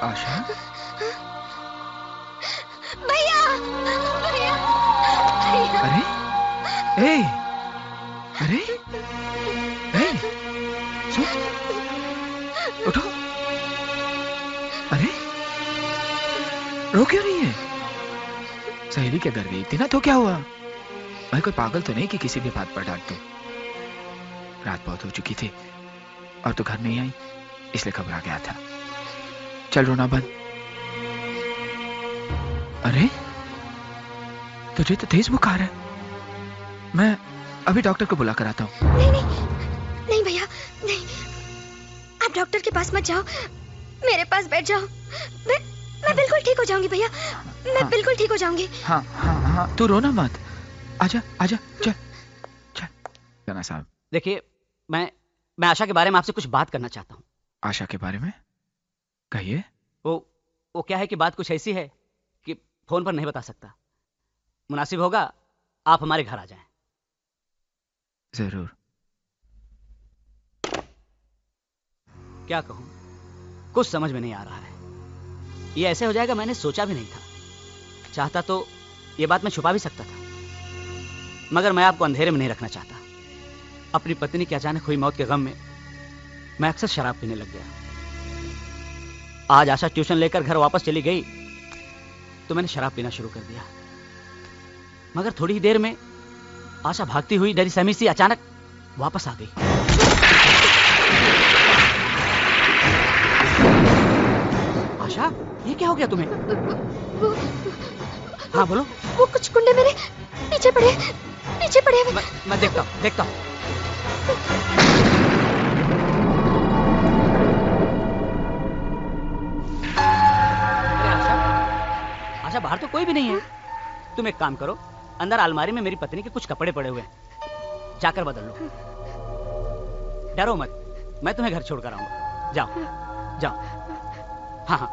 आशा? भैया, अरे, अरे, सुन, उठो। अरे, रो क्यों रही है? सहेली के घर गई थी ना, तो क्या हुआ? मैं कोई पागल तो नहीं कि किसी भी बात पर डांट दूं। रात बहुत हो चुकी थी और तू घर नहीं आई, इसलिए घबरा गया था। चल रोना बंद। अरे, तुझे तो तेज बुखार है। मैं अभी डॉक्टर को बुला कर आता हूँ। नहीं भैया, नहीं, आप डॉक्टर के पास मत जाओ, मेरे पास बैठ जाओ। मैं बिल्कुल ठीक हो जाऊंगी भैया, मैं बिल्कुल ठीक हो जाऊंगी। हाँ, तू रोना मत। आजा, चल जना साहब। देखिए, मैं आशा के बारे में आपसे कुछ बात करना चाहता हूँ। आशा के बारे में? कहिए। वो क्या है कि बात कुछ ऐसी है कि फोन पर नहीं बता सकता। मुनासिब होगा आप हमारे घर आ जाएं। जरूर। क्या कहूं, कुछ समझ में नहीं आ रहा है। ये ऐसे हो जाएगा मैंने सोचा भी नहीं था। चाहता तो ये बात मैं छुपा भी सकता था, मगर मैं आपको अंधेरे में नहीं रखना चाहता। अपनी पत्नी की अचानक हुई मौत के गम में मैं अक्सर शराब पीने लग गया। आज आशा ट्यूशन लेकर घर वापस चली गई तो मैंने शराब पीना शुरू कर दिया, मगर थोड़ी ही देर में आशा भागती हुई डरी सहमी सी अचानक वापस आ गई। आशा, ये क्या हो गया तुम्हें? हाँ बोलो। वो कुछ गुंडे मेरे पीछे पड़े। मैं देखता हूँ। आशा, बाहर तो कोई भी नहीं है। तुम एक काम करो, अंदर अलमारी में मेरी पत्नी के कुछ कपड़े पड़े हुए हैं, जाकर बदल लो। डरो मत, मैं तुम्हें घर छोड़कर आऊंगा। जाओ। हाँ।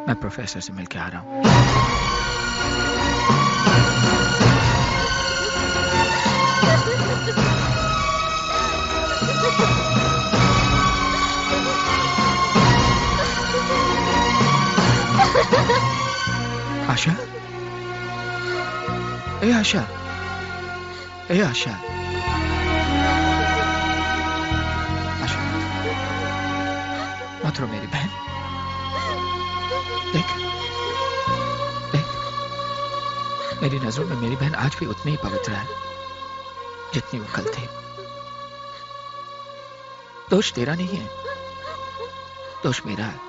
मैं प्रोफेसर से मिलके आ रहा हूं। आशा, ए आशा, ए आशा, आशा, मत रो मेरी बहन। देख, देख, मेरी नजरों में मेरी बहन आज भी उतनी ही पवित्र है जितनी वो कल थी। दोष तेरा नहीं है, दोष मेरा है,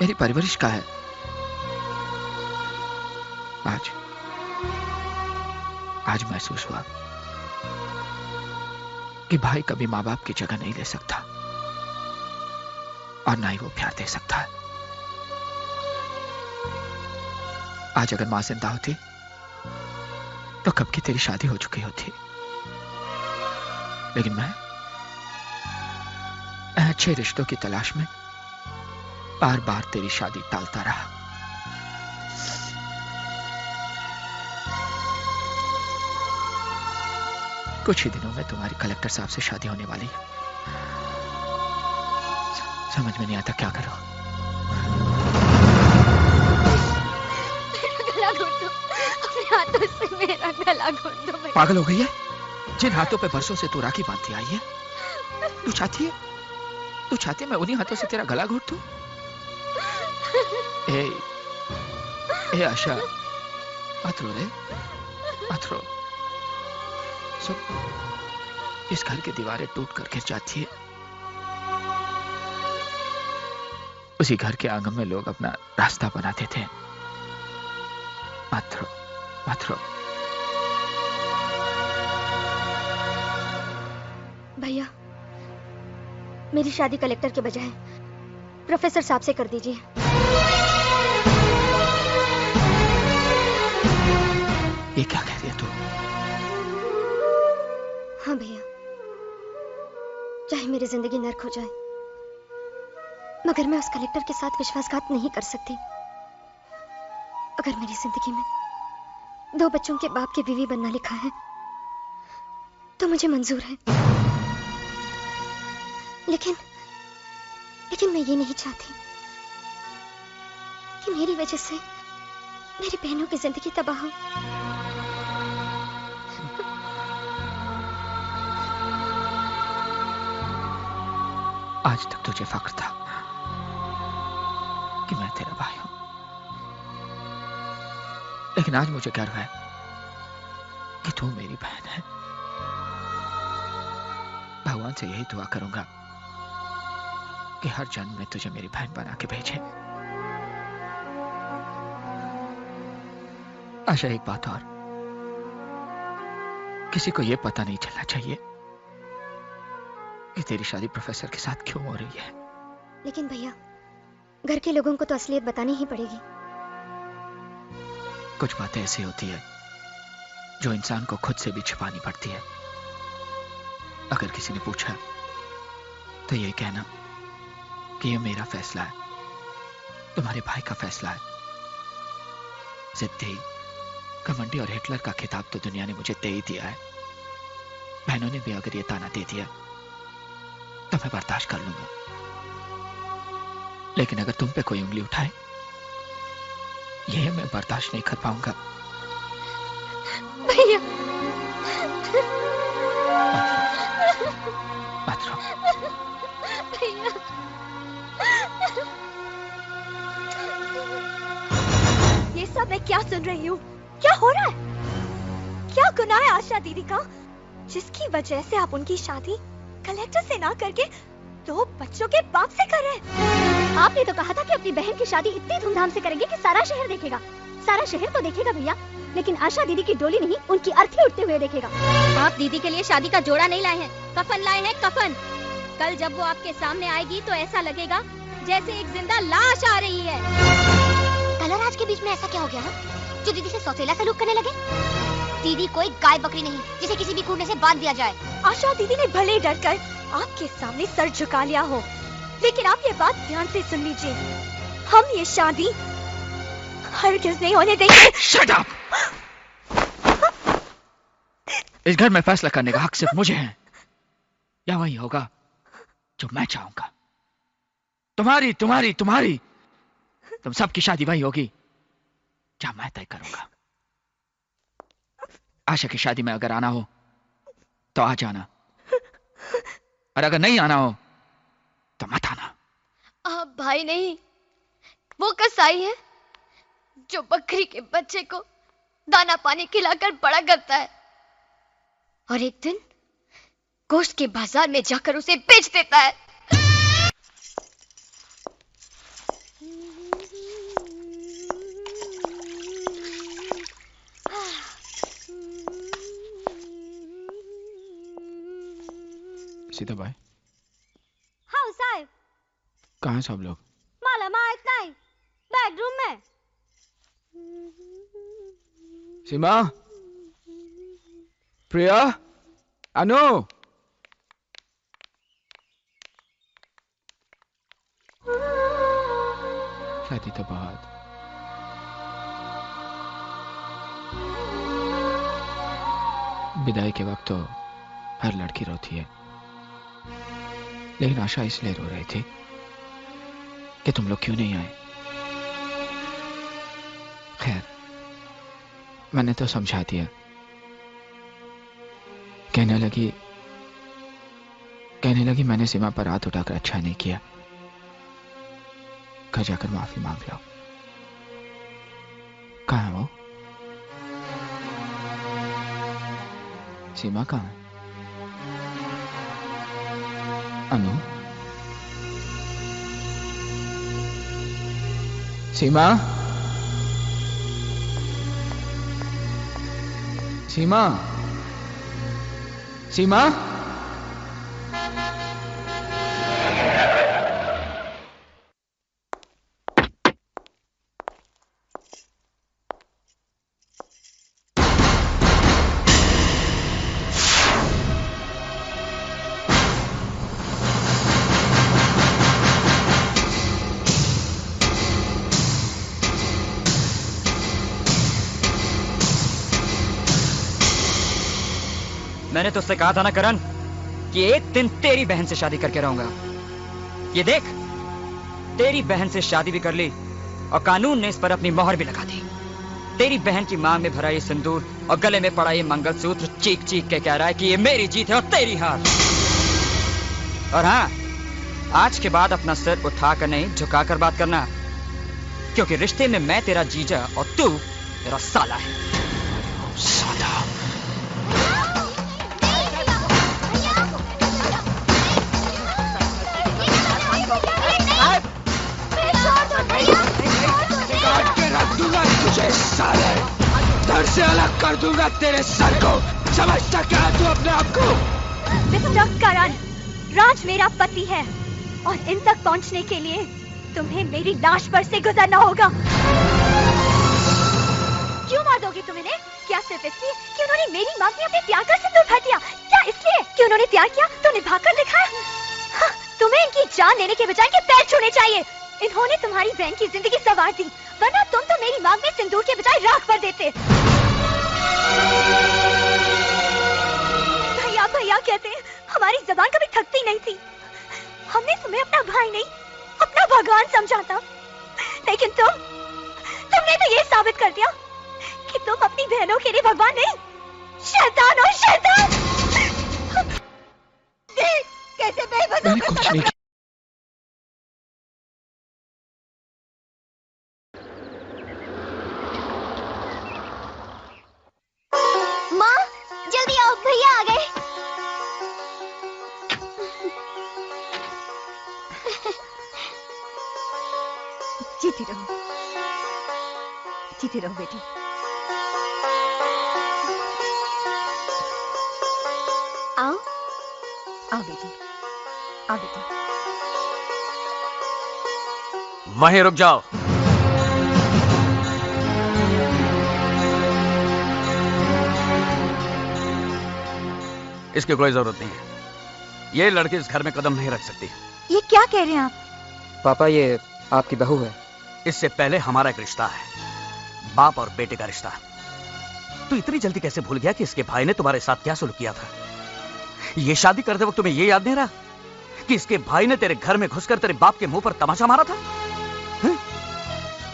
मेरी परवरिश का है। आज महसूस हुआ कि भाई कभी माँ बाप की जगह नहीं ले सकता और ना ही वो प्यार दे सकता है। आज अगर मां जिंदा होती तो कब की तेरी शादी हो चुकी होती, लेकिन मैं अच्छे रिश्तों की तलाश में बार बार तेरी शादी टालता रहा। कुछ ही दिनों में तुम्हारी कलेक्टर साहब से शादी होने वाली है। समझ में नहीं आता क्या करो। गला घोट दो, अपने हाथों से मेरा गला घोट दो। पागल हो गई है? जिन हाथों पे बरसों से तू राखी बांधती आई है, तू चाहती है मैं उन्हीं हाथों से तेरा गला घोट दूं? ए आशा, मत रो रे, मत रो। इस घर की दीवारें टूट कर गिर जाती है, उसी घर के आंगन में लोग अपना रास्ता बनाते थे। मत रो, मत रो। भैया, मेरी शादी कलेक्टर के बजाय प्रोफेसर साहब से कर दीजिए। ये क्या कह रही है तू? हाँ भैया, चाहे मेरी जिंदगी नर्क हो जाए, मगर मैं उस कलेक्टर के साथ विश्वासघात नहीं कर सकती। अगर मेरी जिंदगी में 2 बच्चों के बाप की बीवी बनना लिखा है तो मुझे मंजूर है, लेकिन मैं ये नहीं चाहती कि मेरी वजह से मेरी बहनों की जिंदगी तबाह हो। आज तक तुझे फख्र था कि मैं तेरा भाई हूं, लेकिन आज मुझे गर्व है कि तू मेरी बहन है। भगवान से यही दुआ करूंगा कि हर जन्म में तुझे मेरी बहन बना के भेजे। आशा, एक बात और, किसी को यह पता नहीं चलना चाहिए कि तेरी शादी प्रोफेसर के साथ क्यों हो रही है। लेकिन भैया, घर के लोगों को तो असलियत बतानी ही पड़ेगी। कुछ बातें ऐसी होती है जो इंसान को खुद से भी छिपानी पड़ती है। अगर किसी ने पूछा तो ये कहना कि ये मेरा फैसला है, तुम्हारे भाई का फैसला है। जिद्दी, घमंडी और हिटलर का खिताब तो दुनिया ने मुझे दे ही दिया है। बहनों ने भी अगर ये ताना दे दिया तो मैं बर्दाश्त कर लूंगा, लेकिन अगर तुम पे कोई उंगली उठाए, ये मैं बर्दाश्त नहीं कर पाऊंगा। भैया, मत रो। भैया, ये सब मैं क्या सुन रही हूँ? क्या हो रहा है? क्या गुनाह है आशा दीदी का, जिसकी वजह से आप उनकी शादी कलेक्टर से ना करके 2 बच्चों के बाप से कर रहे हैं? आपने तो कहा था कि अपनी बहन की शादी इतनी धूमधाम से करेंगे कि सारा शहर देखेगा। सारा शहर तो देखेगा भैया, लेकिन आशा दीदी की डोली नहीं, उनकी अर्थी उठते हुए देखेगा। आप दीदी के लिए शादी का जोड़ा नहीं लाए हैं, कफन लाए हैं, कफन। कल जब वो आपके सामने आएगी तो ऐसा लगेगा जैसे एक जिंदा लाश आ रही है। कल और आज के बीच में ऐसा क्या हो गया है जो दीदी से सौतेला सलूक करने लगे? दीदी कोई गाय बकरी नहीं जिसे किसी भी खूंटे से बांध दिया जाए। आशा दीदी ने भले डर कर आपके सामने सर झुका लिया हो, लेकिन आप ये बात ध्यान से सुन लीजिए। हम ये शादी हरगिज़ नहीं होने देंगे। Shut up! इस घर में फैसला करने का हक सिर्फ मुझे है, या वही होगा जो मैं चाहूंगा। तुम्हारी तुम्हारी तुम्हारी तुम सबकी शादी वही होगी जहां मैं तय करूंगा। आशा की शादी में अगर आना हो तो आ जाना, और अगर नहीं आना हो तो मत आना। आप भाई नहीं, वो कसाई है जो बकरी के बच्चे को दाना पानी खिलाकर बड़ा करता है और एक दिन गोश्त के बाजार में जाकर उसे बेच देता है। सीता भाई, हाँ साहब। कहाँ हैं सब लोग? माला माँ इतना ही बेडरूम में। सीमा, प्रिया, अनु। शादी तो बहुत, विदाई के वक्त तो हर लड़की रोती है, लेकिन आशा इसलिए रो रही थी कि तुम लोग क्यों नहीं आए। खैर, मैंने तो समझा दिया। कहने लगी मैंने सीमा पर हाथ उठाकर अच्छा नहीं किया, घर जाकर माफी मांग लो। कहाँ है वो? सीमा कहाँ है? अनु? सीमा? सीमा? सीमा? मैंने तो उससे कहा था ना करण कि एक दिन तेरी बहन से शादी करके रहूंगा। ये देख, तेरी बहन से शादी भी कर ली और कानून ने इस पर अपनी मोहर भी लगा दी। तेरी बहन की मांग में भरा ये सिंदूर और गले में पड़ा ये मंगलसूत्र चीख चीख के कह रहा है कि ये मेरी जीत है और तेरी हार। और हाँ, आज के बाद अपना सिर उठाकर नहीं झुकाकर बात करना, क्योंकि रिश्ते में मैं तेरा जीजा और तू तेरा साला है। साला। तुझे साले धड़ से अलग कर दूंगा तेरे सर को। समझता क्या तू अपने आप को? मिस्टर करण, राज मेरा पति है और इन तक पहुंचने के लिए तुम्हें मेरी लाश पर से गुजरना होगा। क्यों मार दोगे तुम इन्हें? क्या सिर्फ इसलिए कि उन्होंने मेरी मांग में अपने प्यार का सिंदूर भर दिया? क्या इसलिए कि उन्होंने प्यार किया तो निभाकर दिखाया? हाँ, तुम्हें इनकी जान लेने के बजाय इनके पैर छूने चाहिए। इन्होंने तुम्हारी बहन की जिंदगी संवार दी, वरना तुम तो मेरी मांग में सिंदूर के बजाय राख भर देते। भैया भैया कहते हैं, हमारी जबान कभी थकती नहीं थी। हमने तुम्हें अपना भाई नहीं, अपना भगवान समझा था, लेकिन तुमने तो ये साबित कर दिया कि तुम अपनी बहनों के लिए भगवान नहीं, शैतान हो शैतान। देख कैसे बेबसों को कुछ नहीं। माँ जल्दी आओ, भैया आ गए। जीती रहो, जीती रहो बेटी। आओ आओ बेटी, आओ बेटी। वहीं रुक जाओ। इसकी कोई जरूरत नहीं है। ये लड़की इस घर में कदम नहीं रख सकती। ये क्या कह रहे हैं आप? पापा, ये आपकी बहू है। इससे पहले हमारा एक रिश्ता है, बाप और बेटे का रिश्ता। तू इतनी जल्दी कैसे भूल गया कि इसके भाई ने तुम्हारे साथ क्या सुलूक किया था? ये शादी करते वक्त तुम्हें ये याद नहीं रहा कि इसके भाई ने तेरे घर में घुसकर तेरे बाप के मुंह पर तमाचा मारा था?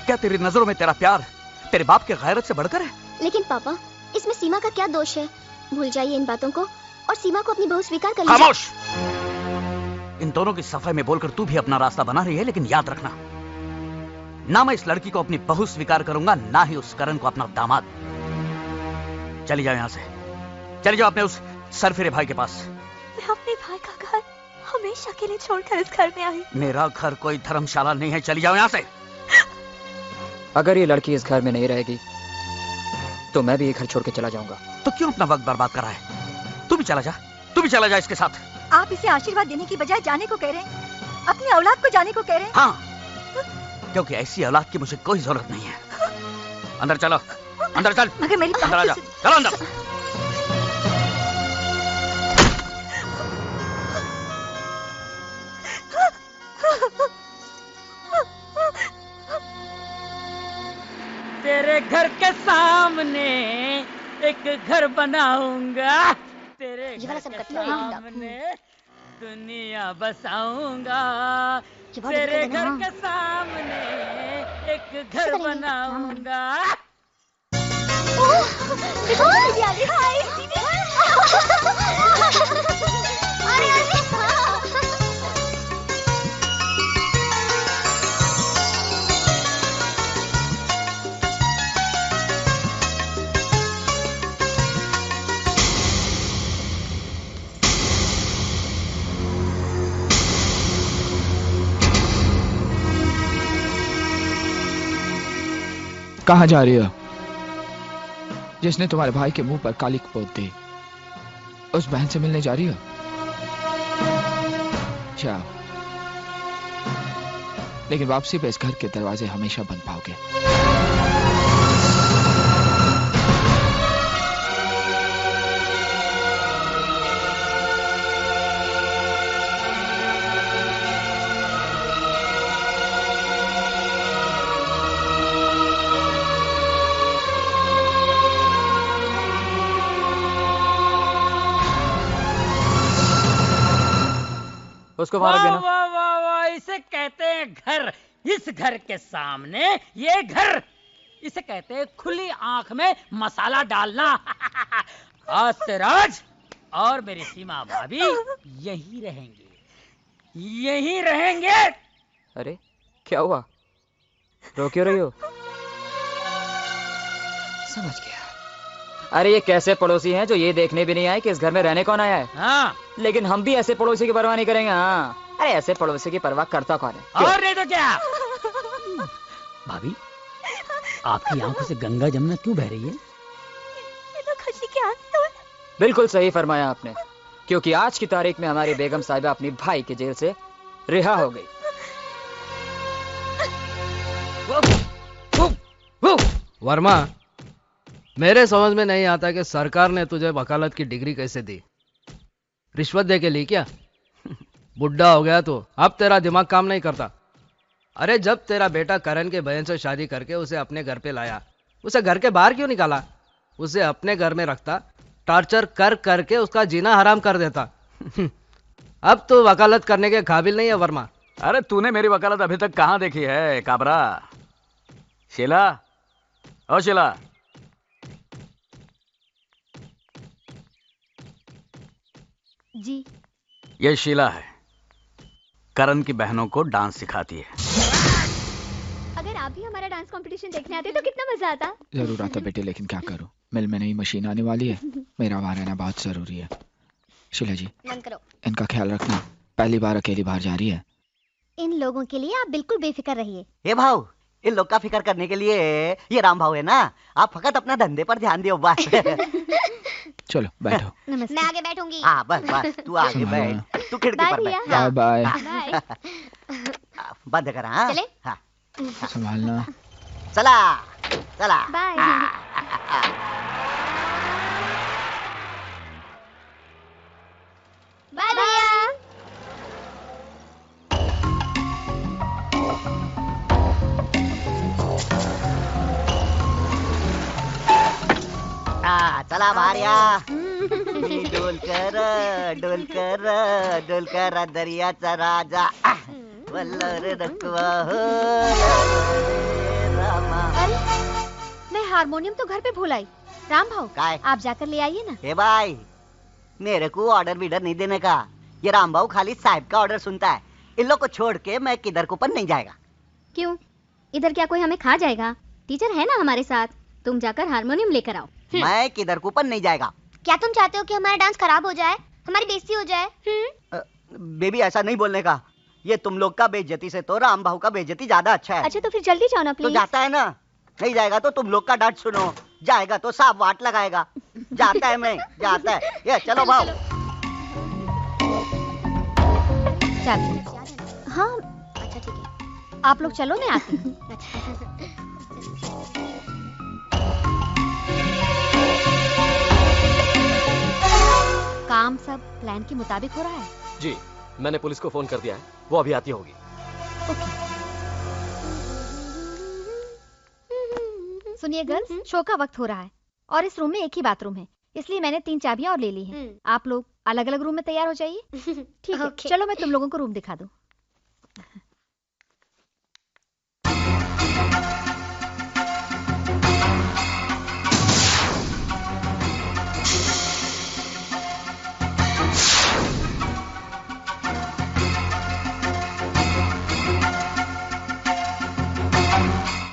क्या तेरी नजरों में तेरा प्यार तेरे बाप के गैरत से बढ़कर है? लेकिन पापा, इसमें सीमा का क्या दोष है? भूल जाइए इन बातों को और सीमा को अपनी बहू स्वीकार कर लीजिए। खामोश! इन दोनों की सफाई में बोलकर तू भी अपना रास्ता बना रही है, लेकिन याद रखना, ना मैं इस लड़की को अपनी बहू स्वीकार करूंगा, ना ही उस करण को अपना दामाद। चली जाओ यहां से, चली जाओ अपने उस सरफिरे भाई के पास। मैं अपने भाई का घर हमेशा के लिए छोड़कर इस घर में आई। मेरा घर कोई धर्मशाला नहीं है, चली जाओ यहां से। अगर ये लड़की इस घर में नहीं रहेगी तो मैं भी ये घर छोड़ के चला जाऊंगा। तो क्यों अपना वक्त बर्बाद कर रहा है? तू भी चला जा, तू भी चला जा इसके साथ। आप इसे आशीर्वाद देने की बजाय जाने को कह रहे हैं, अपनी औलाद को जाने को कह रहे हैं। हाँ, क्योंकि ऐसी औलाद की मुझे कोई जरूरत नहीं है। अंदर चलो, अंदर चल। मगर मेरी अंदर आ जा, चलो अंदर। तेरे घर के सामने एक घर बनाऊंगा, तेरे घर के सामने दुनिया बसाऊंगा, तेरे घर के सामने एक घर बनाऊंगा। कहाँ जा रही हो? जिसने तुम्हारे भाई के मुंह पर कालिक पोत दी, उस बहन से मिलने जा रही हो? जाओ, लेकिन वापसी पे इस घर के दरवाजे हमेशा बंद पाओगे। उसको मार देना। वाह वाह वाह, इसे कहते हैं घर। इस घर के सामने ये घर, इसे कहते हैं खुली आंख में मसाला डालना। आज से राज और मेरी सीमा भाभी यही रहेंगे, यही रहेंगे। अरे क्या हुआ, रो क्यों रही हो? समझ गया। अरे ये कैसे पड़ोसी हैं जो ये देखने भी नहीं आए कि इस घर में रहने कौन आया है। हाँ। लेकिन हम भी ऐसे पड़ोसी की परवाह नहीं करेंगे। हाँ, अरे ऐसे पड़ोसी की परवाह करता कौन है? और नहीं तो क्या। भाभी, आपकी आंखों से गंगा जमुना क्यों बह रही है? ये तो खुशी के आंसू हैं। बिल्कुल सही फरमाया आपने, क्योंकि आज की तारीख में हमारी बेगम साहिबा अपनी भाई के जेल से रिहा हो गई। वर्मा, मेरे समझ में नहीं आता कि सरकार ने तुझे वकालत की डिग्री कैसे दी? रिश्वत दे के ली क्या? बुढ़ा हो गया तो अब तेरा दिमाग काम नहीं करता। अरे जब तेरा बेटा करण के बहन से शादी करके उसे अपने घर पे लाया, उसे घर के बाहर क्यों निकाला? उसे अपने घर में रखता, टॉर्चर कर करके उसका जीना हराम कर देता। अब तो वकालत करने के काबिल नहीं है वर्मा। अरे तूने मेरी वकालत अभी तक कहां देखी है काबरा? शीला, ओ शीला, जी। ये शीला है, करण की बहनों को डांस सिखाती है। अगर आप भी हमारा डांस कंपटीशन देखने आते तो कितना मजा आता। जरूर आता बेटे, लेकिन क्या करूं, मिल में नई मशीन आने वाली है, मेरा वहां रहना बहुत जरूरी है। शीला जी, बंद करो। इनका ख्याल रखना, पहली बार अकेली बाहर जा रही है। इन लोगों के लिए आप बिल्कुल बेफिक्र रहिए। हे भाऊ, इन लोग का फिक्र करने के लिए ये राम भाऊ है ना, आप फकत अपना धंधे पर ध्यान दियो बस। चलो बैठो। मैं आगे बैठूंगी। हाँ बस बस, तू आगे बैठ, तू खिड़की पर बैठ। Bye bye. बंद कर। हाँ चले? हाँ। संभालना। चला चला। बाय। बाय भैया। चला भार्या डोलकर दर्याचा राजा वल्लर रखवा हो रामा। मैं हारमोनियम तो घर पे भूल आई। राम भाऊ काय आप जाकर ले आइए ना। हे भाई मेरे को ऑर्डर बीडर नहीं देने का, ये राम भाऊ खाली साहब का ऑर्डर सुनता है। इन लोग को छोड़ के मैं किधर को पर नहीं जाएगा। क्यों, इधर क्या कोई हमें खा जाएगा? टीचर है ना हमारे साथ, तुम जाकर हारमोनियम लेकर आओ। मैं किधर को पर नहीं जाएगा। क्या तुम चाहते हो कि हमारा डांस खराब हो जाए, हमारी बेइज्जती हो जाए? बेबी ऐसा नहीं बोलने का, ये तुम लोग का बेइज्जती से तो राम भाऊ का बेइज्जती ज्यादा अच्छा है। अच्छा तो फिर जल्दी जाओ ना प्लीज। तो जाता है ना, नहीं जाएगा तो तुम लोग का डांट सुनो, जाएगा तो सांप वाट लगाएगा। जाता है मैं, जाता है। ये चलो भाऊ। हाँ अच्छा ठीक है, आप लोग चलो मैं आती हूँ। काम सब प्लान के मुताबिक हो रहा है? जी, मैंने पुलिस को फोन कर दिया है, वो अभी आती होगी। सुनिए गर्ल्स, शो का वक्त हो रहा है और इस रूम में एक ही बाथरूम है, इसलिए मैंने 3 चाबियां और ले ली हैं। आप लोग अलग अलग रूम में तैयार हो जाइए। ठीक है, चलो मैं तुम लोगों को रूम दिखा दूं।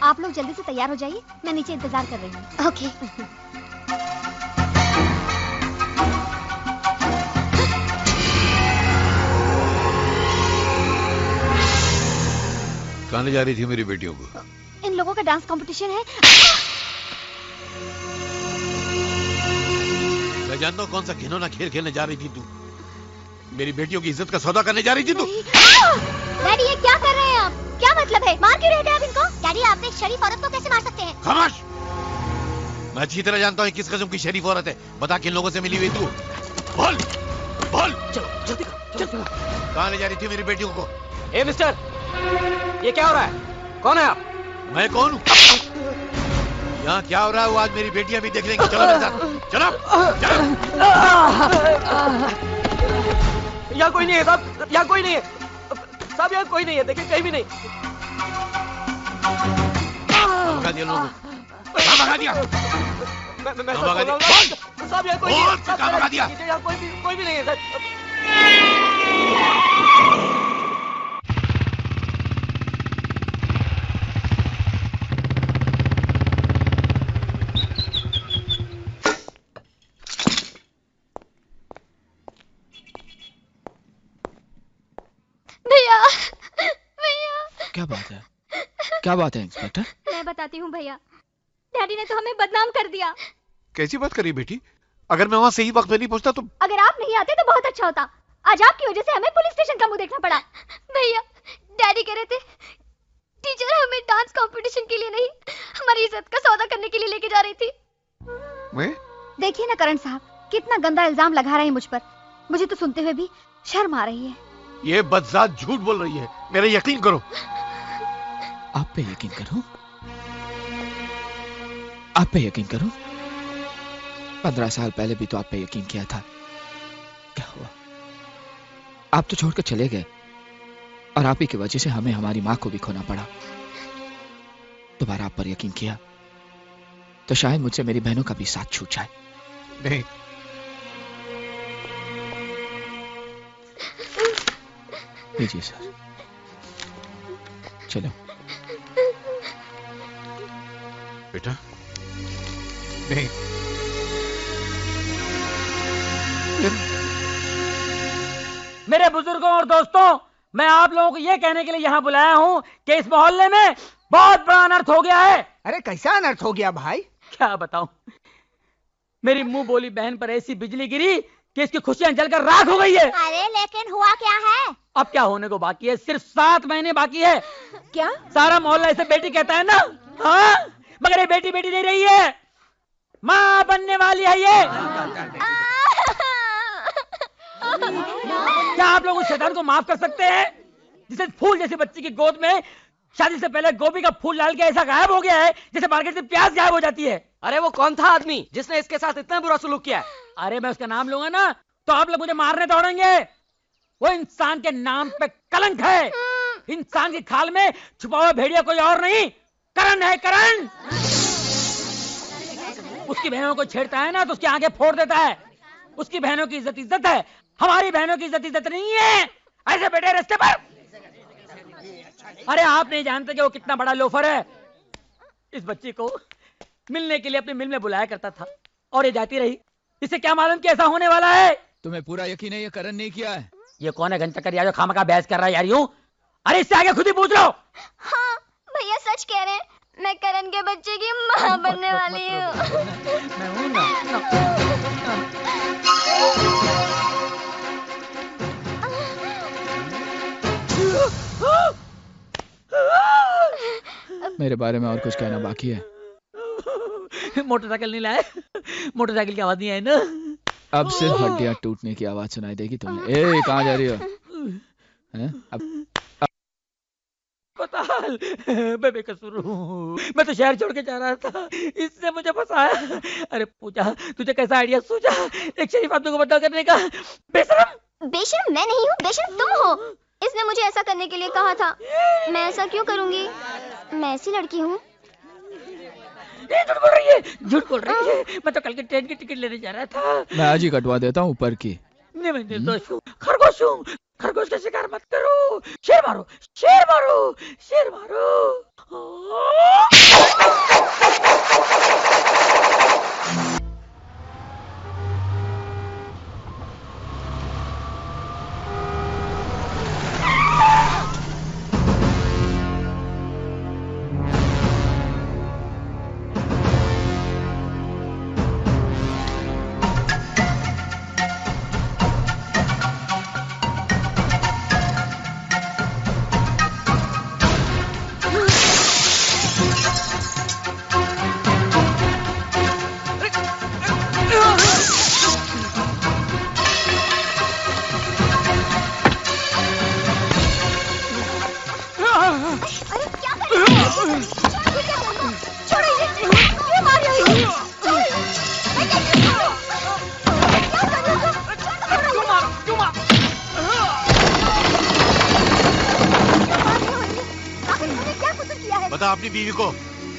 आप लोग जल्दी से तैयार हो जाइए, मैं नीचे इंतजार कर रही हूँ। ओके। कहाँ ले जा रही थी मेरी बेटियों को? इन लोगों का डांस कंपटीशन है। मैं जानता हूँ कौन सा घिनौना खेल खेलने जा रही थी तू। मेरी बेटियों की इज्जत का सौदा करने जा रही थी तू। डैडी ये क्या कर रहे हैं आप? क्या मतलब है? मार क्यों रहे थे आप इनको? डैडी आप एक शरीफ औरत को कैसे मार सकते हैं? खामोश! मैं अच्छी तरह जानता हूँ किस किस्म की शरीफ औरत है। बता किन लोगों से मिली हुई तू? बोल बोल। चलो जल्दी चलो। कहाँ ले जा रही थी मेरी बेटियों को? ए मिस्टर, ये क्या हो रहा है? कौन है आप? मैं कौन हूँ? यहाँ क्या हो रहा है वो आज मेरी बेटियां भी देख लेंगी। चलो मेरे साथ, चलो चलो। यहाँ कोई नहीं है साहब, यहाँ कोई नहीं है साहब, यहाँ कोई नहीं है, देखिए कहीं भी नहीं। भगा दिया लोगों को, भगा दिया। मैं भगा दिया। साहब यहाँ कोई नहीं है, भगा दिया। यहाँ कोई भी नहीं है सर। भैया भैया। क्या बात है? क्या बात है इंस्पेक्टर? मैं बताती हूँ भैया, डैडी ने तो हमें बदनाम कर दिया। कैसी बात करी बेटी? अगर मैं वहाँ सही वक्त पे नहीं पहुँचता तो? अगर आप नहीं आते तो बहुत अच्छा होता। आज आपकी वजह से हमें पुलिस स्टेशन का मुंह देखना पड़ा। भैया डैडी कह रहे थे टीचर हमें डांस कंपटीशन के लिए नहीं, हमारी इज्जत का सौदा करने के लिए लेके जा रही थी। मैं? देखिए ना करण साहब, कितना गंदा इल्जाम लगा रहे हैं मुझ पर। मुझे तो सुनते हुए भी शर्म आ रही है। ये बदजात झूठ बोल रही है, मेरा यकीन करो। आप पे यकीन करूं? आप पे यकीन करूं? 15 साल पहले भी तो आप पे यकीन किया था। क्या हुआ? आप तो छोड़कर चले गए और आप ही की वजह से हमें हमारी मां को भी खोना पड़ा। दोबारा आप पर यकीन किया तो शायद मुझसे मेरी बहनों का भी साथ छूट जाए। नहीं, लीजिए सर, चलो। बेटा नहीं, मेरे बुजुर्गों और दोस्तों, मैं आप लोगों को यह कहने के लिए यहाँ बुलाया हूँ कि इस मोहल्ले में बहुत बड़ा अनर्थ हो गया है। अरे कैसा अनर्थ हो गया भाई? क्या बताऊं, मेरी मुंह बोली बहन पर ऐसी बिजली गिरी कि इसकी खुशियां जलकर राख हो गई है। अरे लेकिन हुआ क्या है? अब क्या होने को बाकी है? सिर्फ 7 महीने बाकी है। क्या? सारा मोहल्ला इसे बेटी कहता है ना? हाँ, मगर ये बेटी बेटी नहीं रही है, माँ बनने वाली है ये। क्या आप लोग उस शैतान को माफ कर सकते हैं जिसे फूल जैसी बच्ची की गोद में शादी से पहले गोभी का फूल डाल के ऐसा गायब हो गया है जैसे मार्केट से प्याज गायब हो जाती है। अरे वो कौन था आदमी जिसने इसके साथ इतना बुरा सलूक किया है? अरे मैं उसका नाम लूंगा ना तो आप लोग मुझे मारने दौड़ेंगे। वो इंसान के नाम पे कलंक है। इंसान की खाल में छुपा हुआ भेड़िया कोई और नहीं, करण है, करण। उसकी बहनों को छेड़ता है ना तो उसकी आंखें फोड़ देता है। उसकी बहनों की इज्जत इज्जत है, हमारी बहनों की इज्जत इज्जत नहीं है। ऐसे बैठे रास्ते पर। अरे आप नहीं जानते कि वो कितना बड़ा लोफर है। इस बच्ची को मिलने के लिए अपने मिल में बुलाया करता था और ये जाती रही। इसे क्या मालूम कि ऐसा होने वाला है। तुम्हें पूरा यकीन है ये करण ने किया है? ये कौन है घंटा कर जो खामखा बहस कर रहा है यार यूं? अरे इससे आगे खुद ही पूछ लो। हाँ भैया सच कह रहे हैं, मैं करण के बच्चे की माँ बनने वाली हूँ। मैं हूँ ना। मेरे बारे में और कुछ कहना बाकी है? मोटरसाइकिल नहीं लाए? मोटरसाइकिल की आवाज नहीं आई ना? अब सिर्फ हड्डियां टूटने की आवाज सुनाई देगी तुम्हें। ए कहाँ जा रही हो? हैं? अब बताल, मैं बेकसूर हूँ। मैं तो शहर छोड़ के जा रहा था, इसने मुझे फंसाया। अरे पूजा, तुझे कैसा आइडिया सूझा एक शरीफ आदमी को बदनाम करने का? बेशरम। बेशरम मैं नहीं हूँ, बेशरम तुम हो। इसने मुझे ऐसा करने के लिए कहा था। मैं ऐसा क्यों करूंगी? मैं ऐसी लड़की हूँ। झूठ बोल रही है, झूठ बोल रही है। मैं तो कल के ट्रेन की टिकट लेने जा रहा था। मैं आज ही कटवा देता हूँ ऊपर की। नहीं मैं निर्दोष हूँ, खरगोश हूँ। खरगोश का शिकार मत करो। शेर मारो, शेर मारो, शेर मारो। बता अपनी बीवी को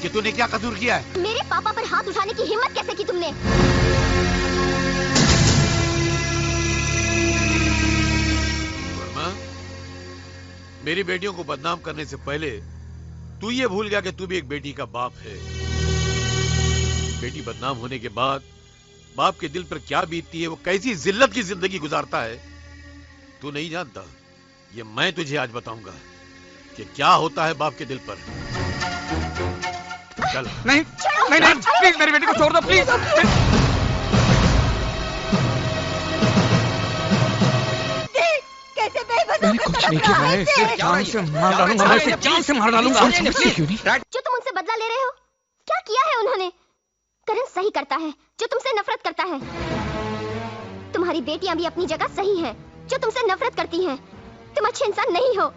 कि तूने क्या कसूर किया है। मेरे पापा पर हाथ उठाने की हिम्मत कैसे की तुमने? वर्मा, मेरी बेटियों को बदनाम करने से पहले तू ये भूल गया कि तू भी एक बेटी का बाप है। बेटी बदनाम होने के बाद बाप के दिल पर क्या बीतती है, वो कैसी जिल्लत की जिंदगी गुजारता है, तू नहीं जानता। ये मैं तुझे आज बताऊंगा कि क्या होता है बाप के दिल पर। चल। नहीं नहीं नहीं, प्लीज मेरी बेटी को छोड़ दो प्लीज। कैसे बेबस मैंने कुछ नहीं किया है। इसे जान से मार डालूंगा, मैं इसे जान से मार डालूंगा। क्यों नहीं? जो तुम उनसे बदला ले रहे हो, क्या किया है उन्होंने? करण सही करता है जो तुमसे नफरत करता है। तुम्हारी बेटियां भी अपनी जगह सही हैं, जो तुमसे नफरत करती हैं। तुम अच्छे इंसान नहीं हो।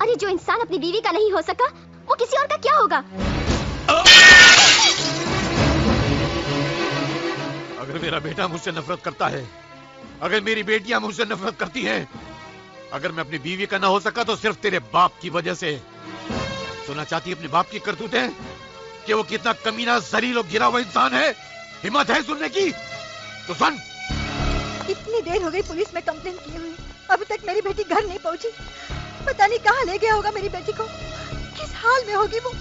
अरे जो इंसान अपनी बीवी का नहीं हो सका, वो किसी और का क्या होगा? अगर मेरा बेटा मुझसे नफरत करता है, अगर मेरी बेटियां मुझसे नफरत करती हैं, अगर मैं अपनी बीवी का ना हो सका तो सिर्फ तेरे बाप की वजह से। सुनना चाहती है अपने बाप की करतूतें कि वो कितना कमीना, जलील और गिरा हुआ इंसान है? हिम्मत है सुनने की तो सुन। इतनी देर हो गई पुलिस में कंप्लेन किए हुए, अभी तक मेरी बेटी घर नहीं पहुंची। पता नहीं कहाँ ले गया होगा मेरी बेटी को, किस हाल में होगी वो।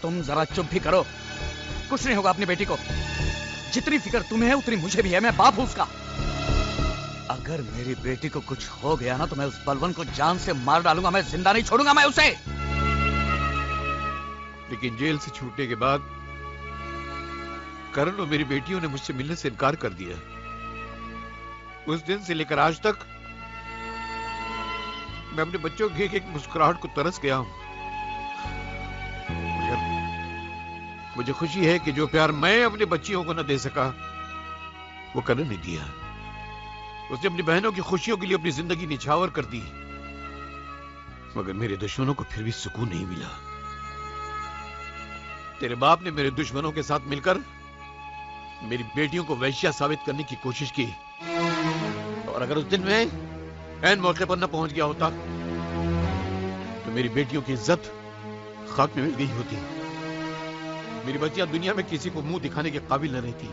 तुम जरा चुप भी करो, कुछ नहीं होगा अपनी बेटी को। जितनी फिक्र तुम्हें है उतनी मुझे भी है, मैं बाप हूं उसका। अगर मेरी बेटी को कुछ हो गया ना तो मैं उस बलवन को जान से मार डालूंगा, मैं जिंदा नहीं छोड़ूंगा मैं उसे। लेकिन जेल से छूटने के बाद करण और मेरी बेटियों ने मुझसे मिलने से इनकार कर दिया। उस दिन से लेकर आज तक मैं अपने बच्चों की एक मुस्कुराहट को तरस गया हूं। मुझे खुशी है कि जो प्यार मैं अपने बच्चियों को न दे सका, वो करण ने दिया। उसने अपनी बहनों की खुशियों के लिए अपनी जिंदगी निछावर कर दी। मगर मेरे दुश्मनों को फिर भी सुकून नहीं मिला। तेरे बाप ने मेरे दुश्मनों के साथ मिलकर मेरी बेटियों को वैश्या साबित करने की कोशिश की, और अगर उस दिन में ऐन मौके पर न पहुंच गया होता तो मेरी बेटियों की इज्जत खाक में मिल गई होती। मेरी बच्चियां दुनिया में किसी को मुंह दिखाने के काबिल न रहती।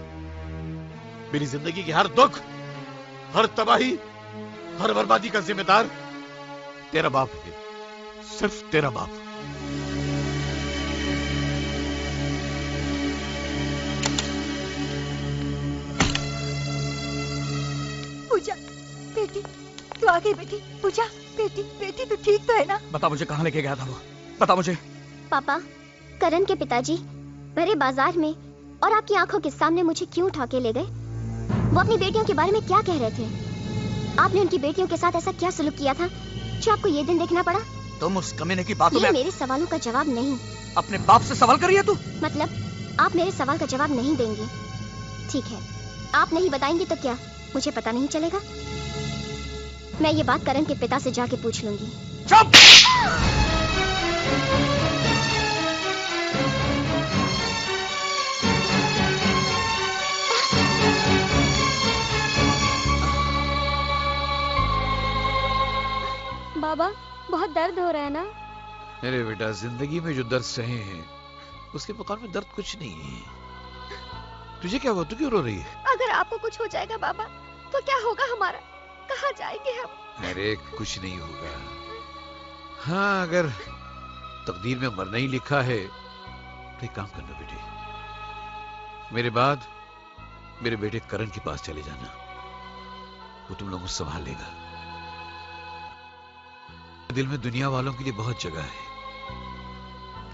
मेरी जिंदगी की हर दुख, हर तबाही, हर बर्बादी का जिम्मेदार तेरा बाप है, सिर्फ तेरा बाप। पूजा बेटी, तू आ गई बेटी। पूजा बेटी, बेटी तू ठीक तो है ना? बता मुझे कहाँ लेके गया था वो, बता मुझे। पापा, करण के पिताजी भरे बाजार में और आपकी आंखों के सामने मुझे क्यों उठा के ले गए? वो अपनी बेटियों के बारे में क्या कह रहे थे? आपने उनकी बेटियों के साथ ऐसा क्या सलूक किया था जो आपको ये दिन देखना पड़ा? तुम उस कमीने की बातों में मेरे सवालों का जवाब नहीं। अपने बाप से सवाल कर रही है तू? मतलब आप मेरे सवाल का जवाब नहीं देंगे? ठीक है, आप नहीं बताएंगे तो क्या मुझे पता नहीं चलेगा? मैं ये बात करण के पिता से जाके पूछ लूंगी। चुप! बाबा, बहुत दर्द हो रहा है ना? मेरे बेटा, जिंदगी में जो दर्द सहे हैं उसके मुकाबले में दर्द कुछ नहीं है। तुझे क्या हुआ? तू क्यों रो रही है? अगर आपको कुछ हो जाएगा बाबा तो क्या होगा हमारा? कहाँ जाएंगे हम? अरे कुछ नहीं होगा। हाँ, अगर तकदीर में मरना ही लिखा है तो एक काम करना बेटे, मेरे बाद मेरे बेटे करण के पास चले जाना, वो तुम लोगों को संभाल लेगा। दिल में दुनिया वालों के लिए बहुत जगह है,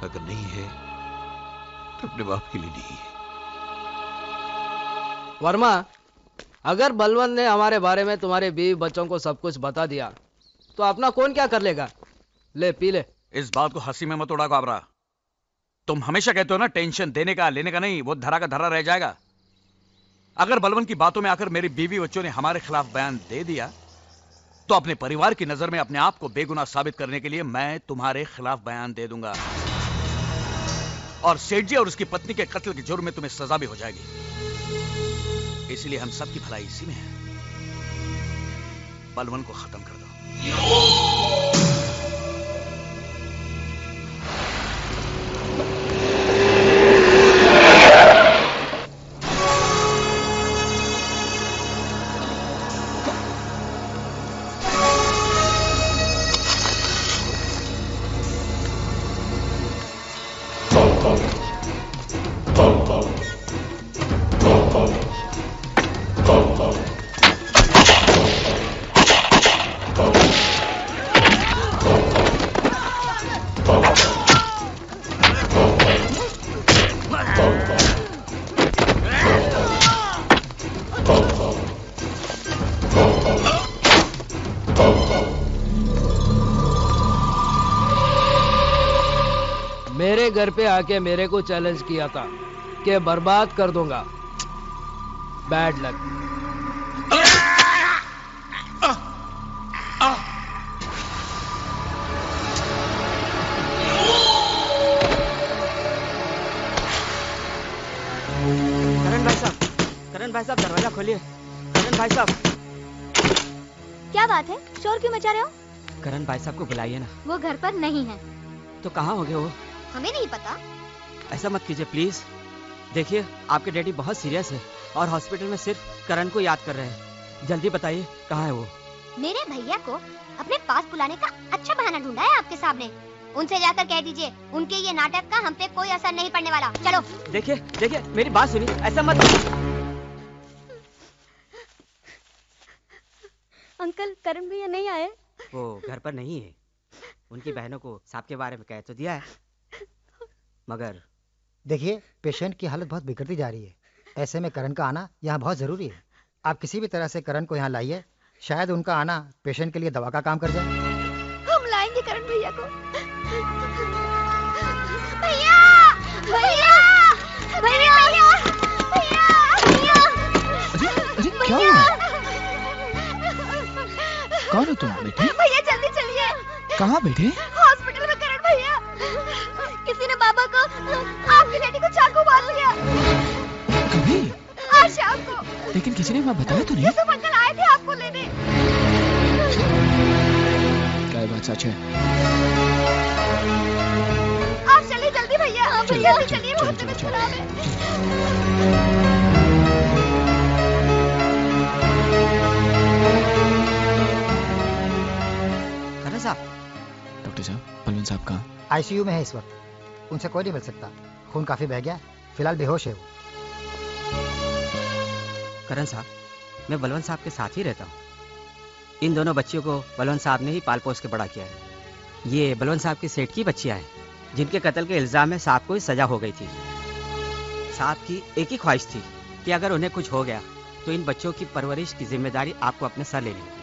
अगर नहीं है तो अपने बाप के लिए नहीं है। वर्मा, अगर बलवंत ने हमारे बारे में तुम्हारे बीवी बच्चों को सब कुछ बता दिया तो अपना कौन क्या कर लेगा? ले पी ले। इस बात को हंसी में मत उड़ा काबरा। तुम हमेशा कहते हो ना, टेंशन देने का लेने का नहीं, वो धरा का धरा रह जाएगा। अगर बलवंत की बातों में आकर मेरी बीवी बच्चों ने हमारे खिलाफ बयान दे दिया तो अपने परिवार की नजर में अपने आप को बेगुनाह साबित करने के लिए मैं तुम्हारे खिलाफ बयान दे दूंगा, और सेठ जी और उसकी पत्नी के कत्ल के जुर्म में तुम्हें सजा भी हो जाएगी। इसलिए हम सबकी भलाई इसी में है, बलवंत को खत्म कर दो। मेरे घर पे आके मेरे को चैलेंज किया था कि बर्बाद कर दूंगा। Bad luck. करण भाई साहब दरवाजा खोलिए। करण भाई साहब। क्या बात है, शोर क्यों मचा रहे हो? करण भाई साहब को बुलाइए ना। वो घर पर नहीं है। तो कहाँ होंगे वो? हमें नहीं पता। ऐसा मत कीजिए प्लीज। देखिए, आपके डैडी बहुत सीरियस है और हॉस्पिटल में सिर्फ करण को याद कर रहे हैं। जल्दी बताइए कहाँ है वो? मेरे भैया को अपने पास बुलाने का अच्छा बहाना ढूंढा है आपके सामने। उनसे जाकर कह दीजिए उनके ये नाटक का हम पे कोई असर नहीं पड़ने वाला। चलो। देखिए देखिए, मेरी बात सुनिए, ऐसा मत। अंकल, करण भैया नहीं आए? वो घर पर नहीं है। उनकी बहनों को सांप के बारे में कह तो दिया है, मगर देखिए, पेशेंट की हालत बहुत बिगड़ती जा रही है। ऐसे में करण का आना यहाँ बहुत जरूरी है। आप किसी भी तरह से करण को यहाँ लाइए, शायद उनका आना पेशेंट के लिए दवा का काम कर जाए। हम लाएंगे करण भैया को। भैया! भैया! भैया! भैया! क्या हुआ? कौन हो तुम बेटी? भैया जल्दी चलिए, कहाँ बेटे? हॉस्पिटल में करण भैया, किसी ने बाबा को आपकी बेटी को चाकू मार लिया। कभी? आज शाम को। लेकिन किसी ने वहाँ बताया तो नहीं? यूसुफ अंकल आए थे आपको लेने। क्या ये बात सच है? आप चलिए जल्दी भैया, आप जल्दी चलिए, वो तबीयत खराब है। करण साहब। डॉक्टर साहब, बलवंत साहब कहाँ? आईसीयू में है इस वक्त, उनसे कोई नहीं मिल सकता, खून काफी बह गया, फिलहाल बेहोश है वो। करण साहब, मैं बलवंत साहब के साथ ही रहता हूँ। इन दोनों बच्चियों को बलवंत साहब ने ही पाल पोस के बड़ा किया है। ये बलवंत साहब की सेठ की बच्चियां हैं, जिनके कत्ल के इल्जाम में साहब को ही सजा हो गई थी। साहब की एक ही ख्वाहिश थी कि अगर उन्हें कुछ हो गया तो इन बच्चों की परवरिश की जिम्मेदारी आपको अपने सर लेनी होगी।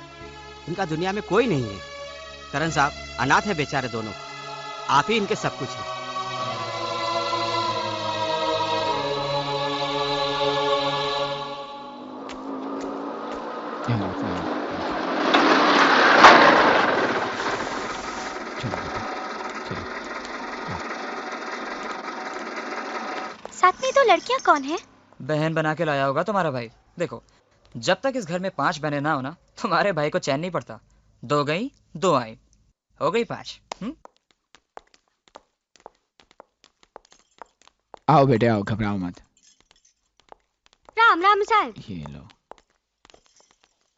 इनका दुनिया में कोई नहीं है। करण साहब अनाथ है बेचारे दोनों, आप ही इनके सब कुछ हैं। साथ में दो लड़कियां कौन है? बहन बना के लाया होगा तुम्हारा भाई। देखो, जब तक इस घर में 5 बहनें ना हो ना, तुम्हारे भाई को चैन नहीं पड़ता। 2 गई 2 आई, हो गई 5। आओ बेटे आओ, घबराओ मत। राम राम साहब। ये लो,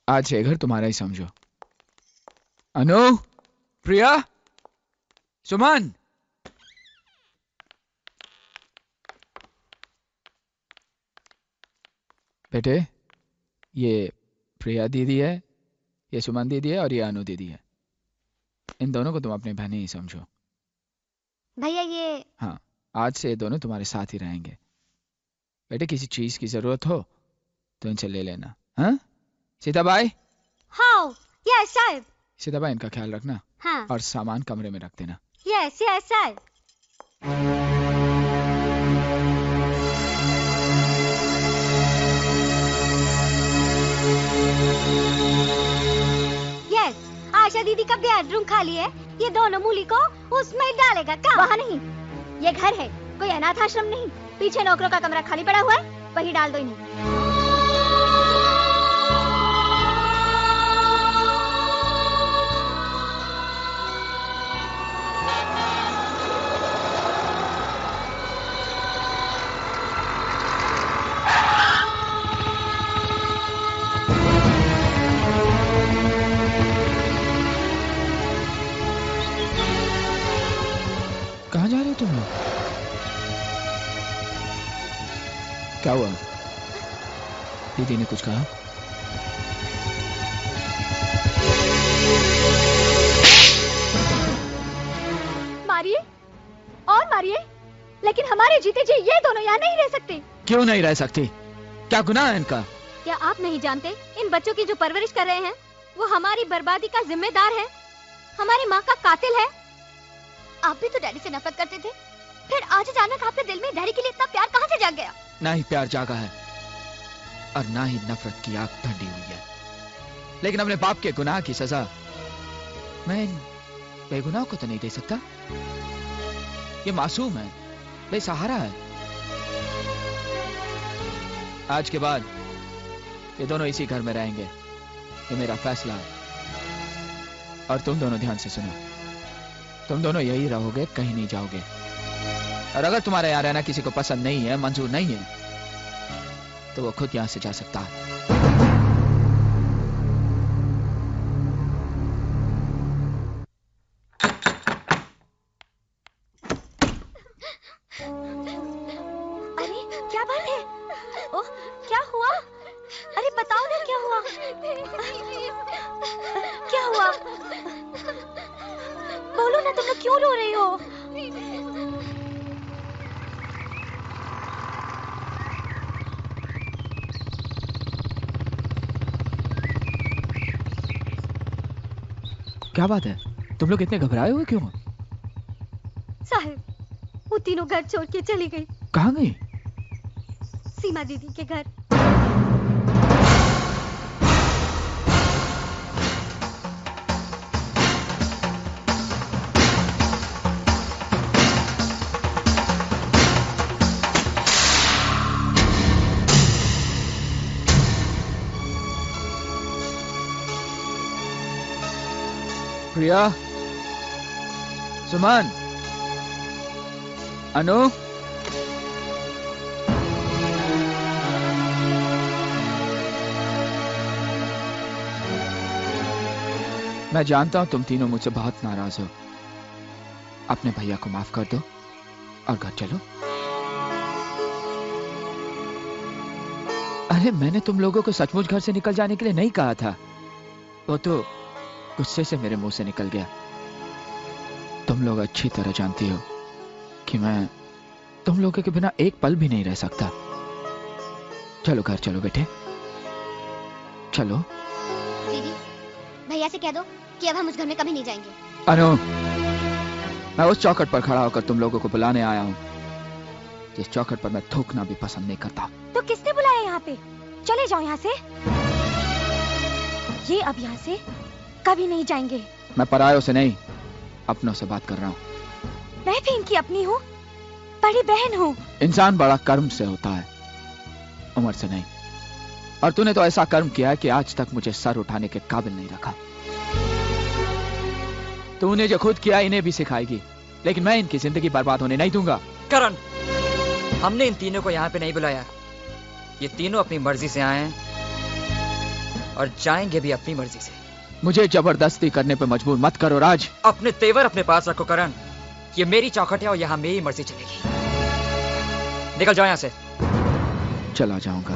आज ये घर तुम्हारा ही समझो। अनु, प्रिया, सुमन। बेटे, ये प्रिया दीदी है, ये सुमन दीदी है और ये अनु दीदी है। इन दोनों को तुम अपनी बहनें ही समझो। भैया ये। हाँ, आज से ये दोनों तुम्हारे साथ ही रहेंगे। बेटे, किसी चीज की जरूरत हो तो इनसे ले लेना। हाँ सीताबाई? हाँ यस साहब। सीताबाई, इनका ख्याल रखना। हाँ। और सामान कमरे में रख देना। यस यस साहब। यस, आशा दीदी का बेडरूम खाली है, ये दोनों मूली को उसमें डालेगा। क्या? वहाँ नहीं, ये घर है, कोई अनाथ आश्रम नहीं। पीछे नौकरों का कमरा खाली पड़ा हुआ है, वही डाल दो इन्हें। कहाँ जा रहे हो तुम लोग? क्या हुआ? दीदी ने कुछ कहा? मारिए और मारिए, लेकिन हमारे जीते जी ये दोनों यहाँ नहीं रह सकते। क्यों नहीं रह सकती? क्या गुनाह है इनका? क्या आप नहीं जानते, इन बच्चों की जो परवरिश कर रहे हैं वो हमारी बर्बादी का जिम्मेदार है, हमारी माँ का कातिल है। आप भी तो डैडी से नफरत करते थे, फिर आज अचानक आपके दिल में डैडी के लिए इतना प्यार कहाँ से जाग गया? ना ही प्यार जागा है और ना ही नफरत की आग ठंडी हुई है, लेकिन अपने बाप के गुनाह की सजा मैं इन बेगुनाह को तो नहीं दे सकता। ये मासूम है, बेसहारा है। आज के बाद ये दोनों इसी घर में रहेंगे, ये मेरा फैसला है। और तुम दोनों ध्यान से सुनो, तुम दोनों यही रहोगे, कहीं नहीं जाओगे। और अगर तुम्हारे यहाँ रहना किसी को पसंद नहीं है, मंजूर नहीं है, तो वो खुद यहाँ से जा सकता है। अरे क्या बात है? ओह क्या हुआ? अरे बताओ ना क्या हुआ? क्या हुआ? बोलो ना, तुम लोग क्यों रो रही हो? क्या बात है? तुम लोग इतने घबराए हुए क्यों? साहब, वो तीनों घर छोड़ के चली गई। कहाँ गई? सीमा दीदी के घर। प्रिया, सुमन, अनु, मैं जानता हूं तुम तीनों मुझसे बहुत नाराज हो। अपने भैया को माफ कर दो और घर चलो। अरे मैंने तुम लोगों को सचमुच घर से निकल जाने के लिए नहीं कहा था, वो तो गुस्से से मेरे मुंह से निकल गया। तुम लोग अच्छी तरह जानती हो कि मैं तुम लोगों के बिना एक पल भी नहीं रह सकता। चलो घर चलो बेटे, चलो। दीदी, भैया से कह दो कि अब हम उस घर में कभी नहीं जाएंगे। अनु, मैं उस चौखट पर खड़ा होकर तुम लोगों को बुलाने आया हूँ जिस चौखट पर मैं थूकना भी पसंद नहीं करता। तो किसने बुलाया यहाँ पे? चले जाओ यहाँ से। ये अब यहाँ से कभी नहीं जाएंगे। मैं परायों से नहीं, अपनों से बात कर रहा हूँ। मैं भी इनकी अपनी हूँ, बड़ी बहन हूँ। इंसान बड़ा कर्म से होता है, उम्र से नहीं। और तूने तो ऐसा कर्म किया है कि आज तक मुझे सर उठाने के काबिल नहीं रखा। तूने जो खुद किया इन्हें भी सिखाएगी, लेकिन मैं इनकी जिंदगी बर्बाद होने नहीं दूंगा। करण, हमने इन तीनों को यहाँ पे नहीं बुलाया। ये तीनों अपनी मर्जी से आए हैं और जाएंगे भी अपनी मर्जी से। मुझे जबरदस्ती करने पे मजबूर मत करो राज। अपने तेवर अपने पास रखो करण। ये मेरी चौखट है और यहाँ मेरी मर्जी चलेगी। निकल जाओ यहाँ से। चला जाऊंगा,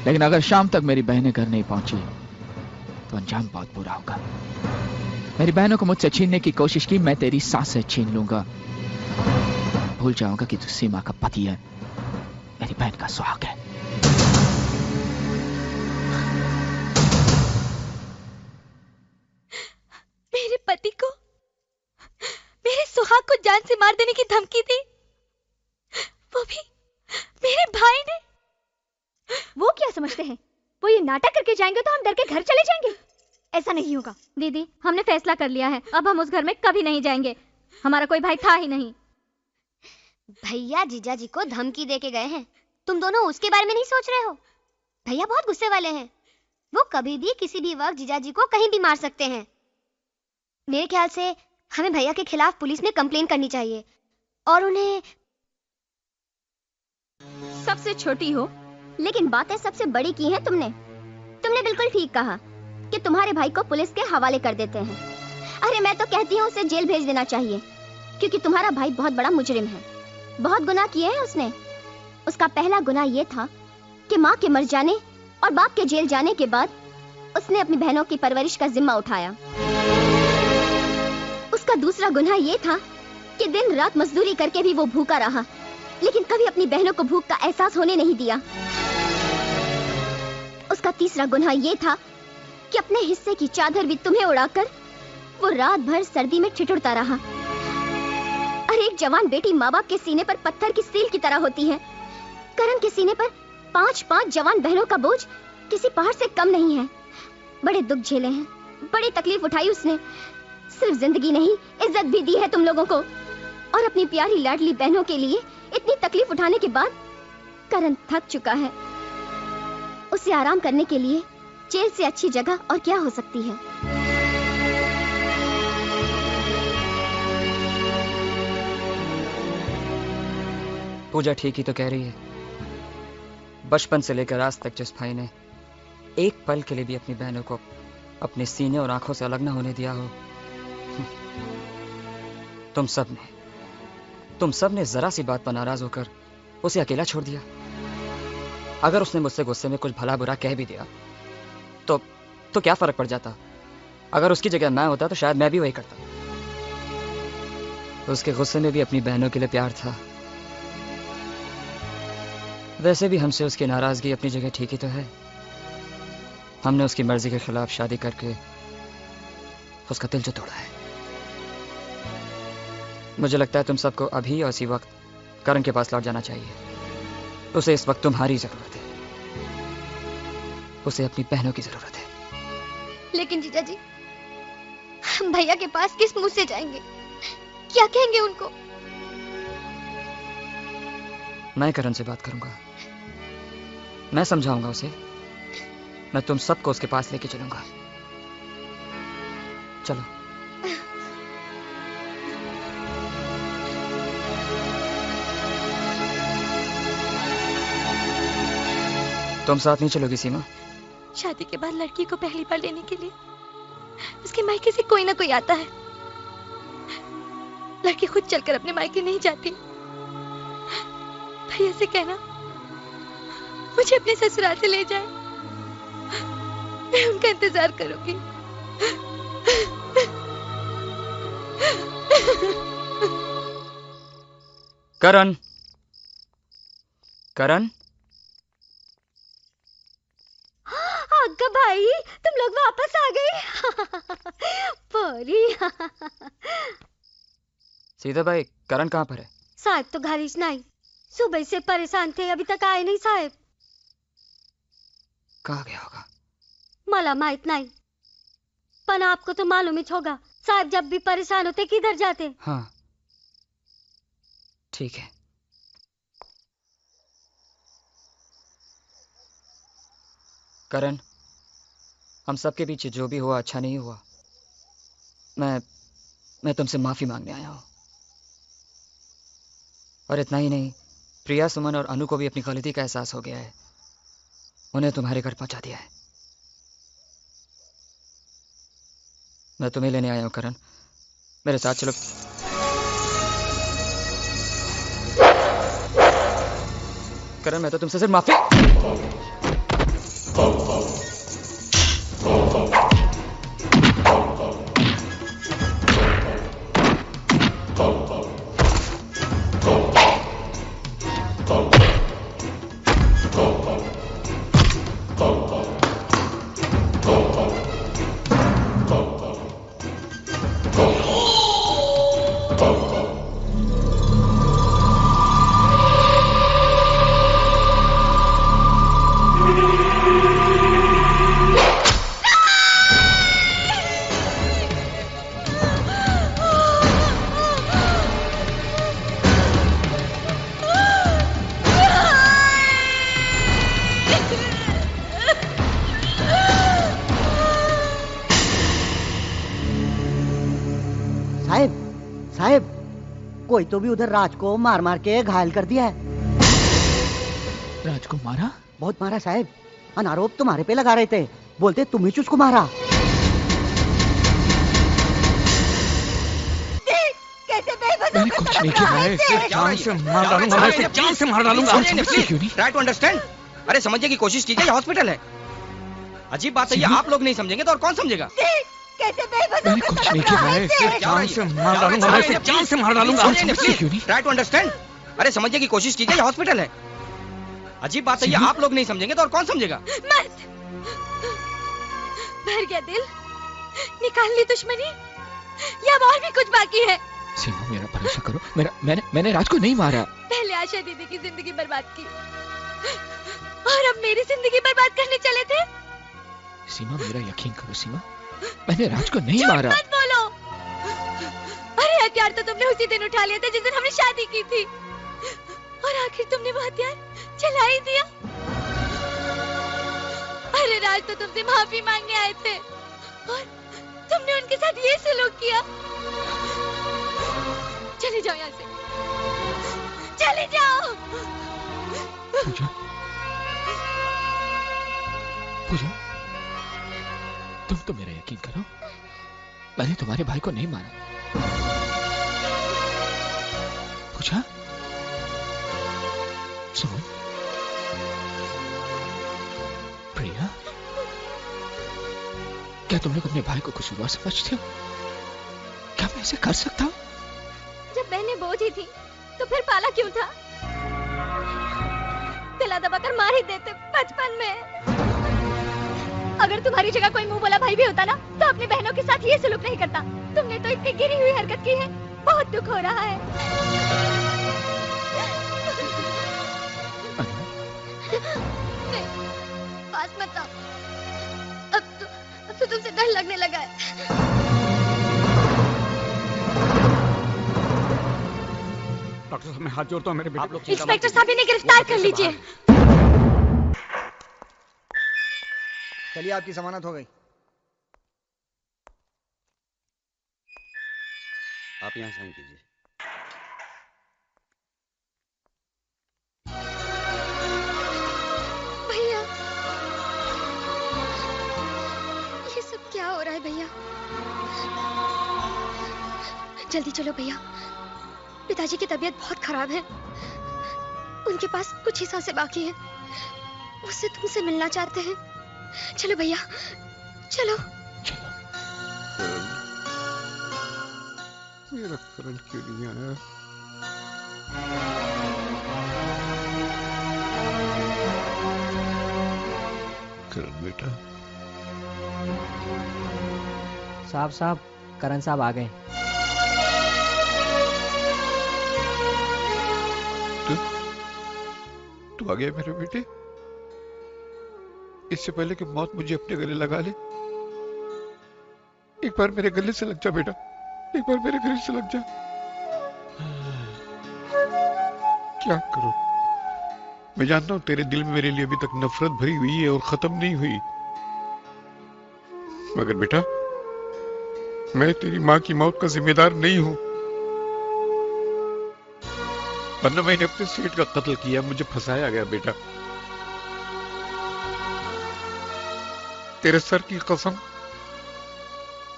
लेकिन अगर शाम तक मेरी बहनें घर नहीं पहुंची तो अंजाम बहुत बुरा होगा। मेरी बहनों को मुझसे छीनने की कोशिश की, मैं तेरी सांसें छीन लूंगा। भूल जाऊंगा कि तू सीमा का पति है, मेरी बहन का सुहाग है। मेरे पति को, मेरे सुहाग को जान से मार देने की धमकी दी, वो भी मेरे भाई ने। वो क्या समझते हैं? वो ये नाटक करके जाएंगे तो हम डर के घर चले जाएंगे? ऐसा नहीं होगा। दीदी, हमने फैसला कर लिया है, अब हम उस घर में कभी नहीं जाएंगे। हमारा कोई भाई था ही नहीं। भैया जीजा जी को धमकी दे के गए हैं, तुम दोनों उसके बारे में नहीं सोच रहे हो? भैया बहुत गुस्से वाले हैं, वो कभी भी किसी भी वक्त जीजा जी को कहीं भी मार सकते हैं। मेरे ख्याल से हमें भैया के खिलाफ पुलिस में कंप्लेन करनी चाहिए और उन्हें। सबसे छोटी हो लेकिन बातें सबसे बड़ी की हैं तुमने। तुमने बिल्कुल ठीक कहा कि तुम्हारे भाई को पुलिस के हवाले कर देते हैं। अरे मैं तो कहती हूँ उसे जेल भेज देना चाहिए, क्योंकि तुम्हारा भाई बहुत बड़ा मुजरिम है। बहुत गुनाह किए हैं उसने। उसका पहला गुनाह ये था कि माँ के मर जाने और बाप के जेल जाने के बाद उसने अपनी बहनों की परवरिश का जिम्मा उठाया। उसका दूसरा गुनाह ये था कि दिन रात मजदूरी करके भी वो भूखा रहा, लेकिन कभी अपनी बहनों को भूख का एहसास होने नहीं दिया। उसका तीसरा गुनाह ये था कि अपने हिस्से की चादर भी तुम्हें उड़ाकर वो रात भर सर्दी में ठिठुरता रहा। अरे एक जवान बेटी माँ बाप के सीने पर पत्थर की सील की तरह होती है। करण के सीने पर 5-5 जवान बहनों का बोझ किसी पहाड़ से कम नहीं है। बड़े दुख झेले हैं, बड़ी तकलीफ उठाई उसने। सिर्फ जिंदगी नहीं, इज्जत भी दी है तुम लोगों को। और अपनी प्यारी लाडली बहनों के लिए इतनी तकलीफ उठाने के बाद करण थक चुका है। उसे आराम करने के लिए जेल से अच्छी जगह और क्या हो सकती है। पूजा ठीक ही तो कह रही है। बचपन से लेकर आज तक जिस भाई ने एक पल के लिए भी अपनी बहनों को अपने सीने और आंखों से अलग न होने दिया हो, तुम सब ने जरा सी बात पर नाराज होकर उसे अकेला छोड़ दिया। अगर उसने मुझसे गुस्से में कुछ भला बुरा कह भी दिया तो क्या फर्क पड़ जाता? अगर उसकी जगह मैं होता तो शायद मैं भी वही करता। उसके गुस्से में भी अपनी बहनों के लिए प्यार था। वैसे भी हमसे उसकी नाराजगी अपनी जगह ठीक ही तो है। हमने उसकी मर्जी के खिलाफ शादी करके उसका दिल जो तोड़ा है। मुझे लगता है तुम सबको अभी और इसी वक्त करण के पास लौट जाना चाहिए। उसे इस वक्त तुम्हारी जरूरत है, उसे अपनी बहनों की जरूरत है। लेकिन जीजा जी, हम भैया के पास किस मुंह से जाएंगे? क्या कहेंगे उनको? मैं करण से बात करूंगा, मैं समझाऊंगा उसे। मैं तुम सबको उसके पास लेके चलूंगा। चलो। तुम साथ नहीं चलोगी सीमा? शादी के बाद लड़की को पहली बार लेने के लिए उसके मायके से कोई ना कोई आता है। लड़की खुद चलकर अपने मायके नहीं जाती। भैया से कहना मुझे अपने ससुराल से ले जाए, मैं उनका इंतजार करूंगी। करण, करण, अग्गा भाई तुम लोग वापस आ गए। परी। सीधा भाई, करण कहाँ पर है? साहब तो घर ही नहीं, सुबह से परेशान थे, अभी तक आए नहीं साहब। कहाँ गया होगा? मला माहित नहीं, पर आपको तो मालूम ही होगा साहब जब भी परेशान होते किधर जाते। हाँ ठीक है। करण, हम सबके पीछे जो भी हुआ अच्छा नहीं हुआ। मैं तुमसे माफी मांगने आया हूं। और इतना ही नहीं, प्रिया, सुमन और अनु को भी अपनी गलती का एहसास हो गया है। उन्हें तुम्हारे घर पहुंचा दिया है। मैं तुम्हें लेने आया हूं करण, मेरे साथ चलो। करण, मैं तो तुमसे सिर्फ माफी। कोई तो भी उधर राज को मार मार के घायल कर दिया है। राज को मारा? बहुत मारा साहब। अनारोप तुम्हारे पे लगा रहे थे, बोलते तुम ही उसको मारा। मैंने कुछ नहीं किया है। जान से मार डालूंगा, मैं इसे जान से मार डालूंगा। Try to understand. अरे समझने की कोशिश कीजिए, ये हॉस्पिटल है। अजीब बात है, ये आप लोग नहीं समझेंगे तो और कौन समझेगा? मैंने कुछ नहीं किया है। जान से मार डालूंगा, मैं इसे जान से मार डालूंगा। Try to understand. अरे समझने की कोशिश कीजिए, ये हॉस्पिटल है। अजीब बात है, ये आप लोग नहीं समझेंगे तो और कौन समझेगा? मत। भर गया दिल, निकाल ली दुश्मनी, या और भी कुछ बाकी है? सीमा, मेरा भरोसा करो, मैंने राज को नहीं मारा। पहले आशा दीदी की जिंदगी बर्बाद की और अब मेरी जिंदगी बर्बाद करने चले थे। सीमा, मेरा यकीन करो सीमा, मैंने राज को नहीं मारा। मत बोलो। अरे हथियार तो तुमने उसी दिन उठा लिया था जिस दिन हमने शादी की थी, और आखिर तुमने वो हथियार चला ही दिया। अरे राज तो तुमसे माफी मांगने आए थे और तुमने उनके साथ ये सलूक किया। चले जाओ यहाँ से, चले जाओ। पूजा, पूजा, तुम तो मेरा यकीन करो, मैंने तुम्हारे भाई को नहीं मारा। पूजा, सुमन, प्रिया, क्या तुम लोग अपने भाई को कसूरवार समझते हो? क्या मैं ऐसे कर सकता हूँ? जब बहनें बोझ ही थी तो फिर पाला क्यों था? दिला दबाकर मार ही देते बचपन में। अगर तुम्हारी जगह कोई मुंह बोला भाई भी होता ना तो अपनी बहनों के साथ ये सलूक नहीं करता। तुमने तो इतनी गिरी हुई हरकत की है, बहुत दुख हो रहा है। नहीं, पास मत आओ। अब तो तुमसे डर लगने लगा है। डॉक्टर साहब, मैं हाथ जोड़ता हूँ, मेरे बेटे। इंस्पेक्टर साहब, इन्हें गिरफ्तार कर लीजिए। चलिए, आपकी जमानत हो गई। आप यहाँ साइन कीजिए। भैया, हो रहा है भैया। जल्दी चलो भैया, पिताजी की तबीयत बहुत खराब है, उनके पास कुछ ही सांसें बाकी है, उससे तुमसे मिलना चाहते हैं। चलो भैया चलो। मेरा करण क्यों नहीं आया? करण बेटा। साहब करण साहब आ गए। तू आ गया मेरे बेटे? इससे पहले कि मौत मुझे अपने गले लगा ले, एक बार मेरे गले से लग जा बेटा, एक बार मेरे गले से लग जा। क्या करूं? मैं जानता हूं तेरे दिल में मेरे लिए अभी तक नफरत भरी हुई है और खत्म नहीं हुई, मगर बेटा मैं तेरी मां की मौत का जिम्मेदार नहीं हूं। वरना मैंने अपने सेठ का कत्ल किया, मुझे फंसाया गया बेटा। तेरे सर की कसम,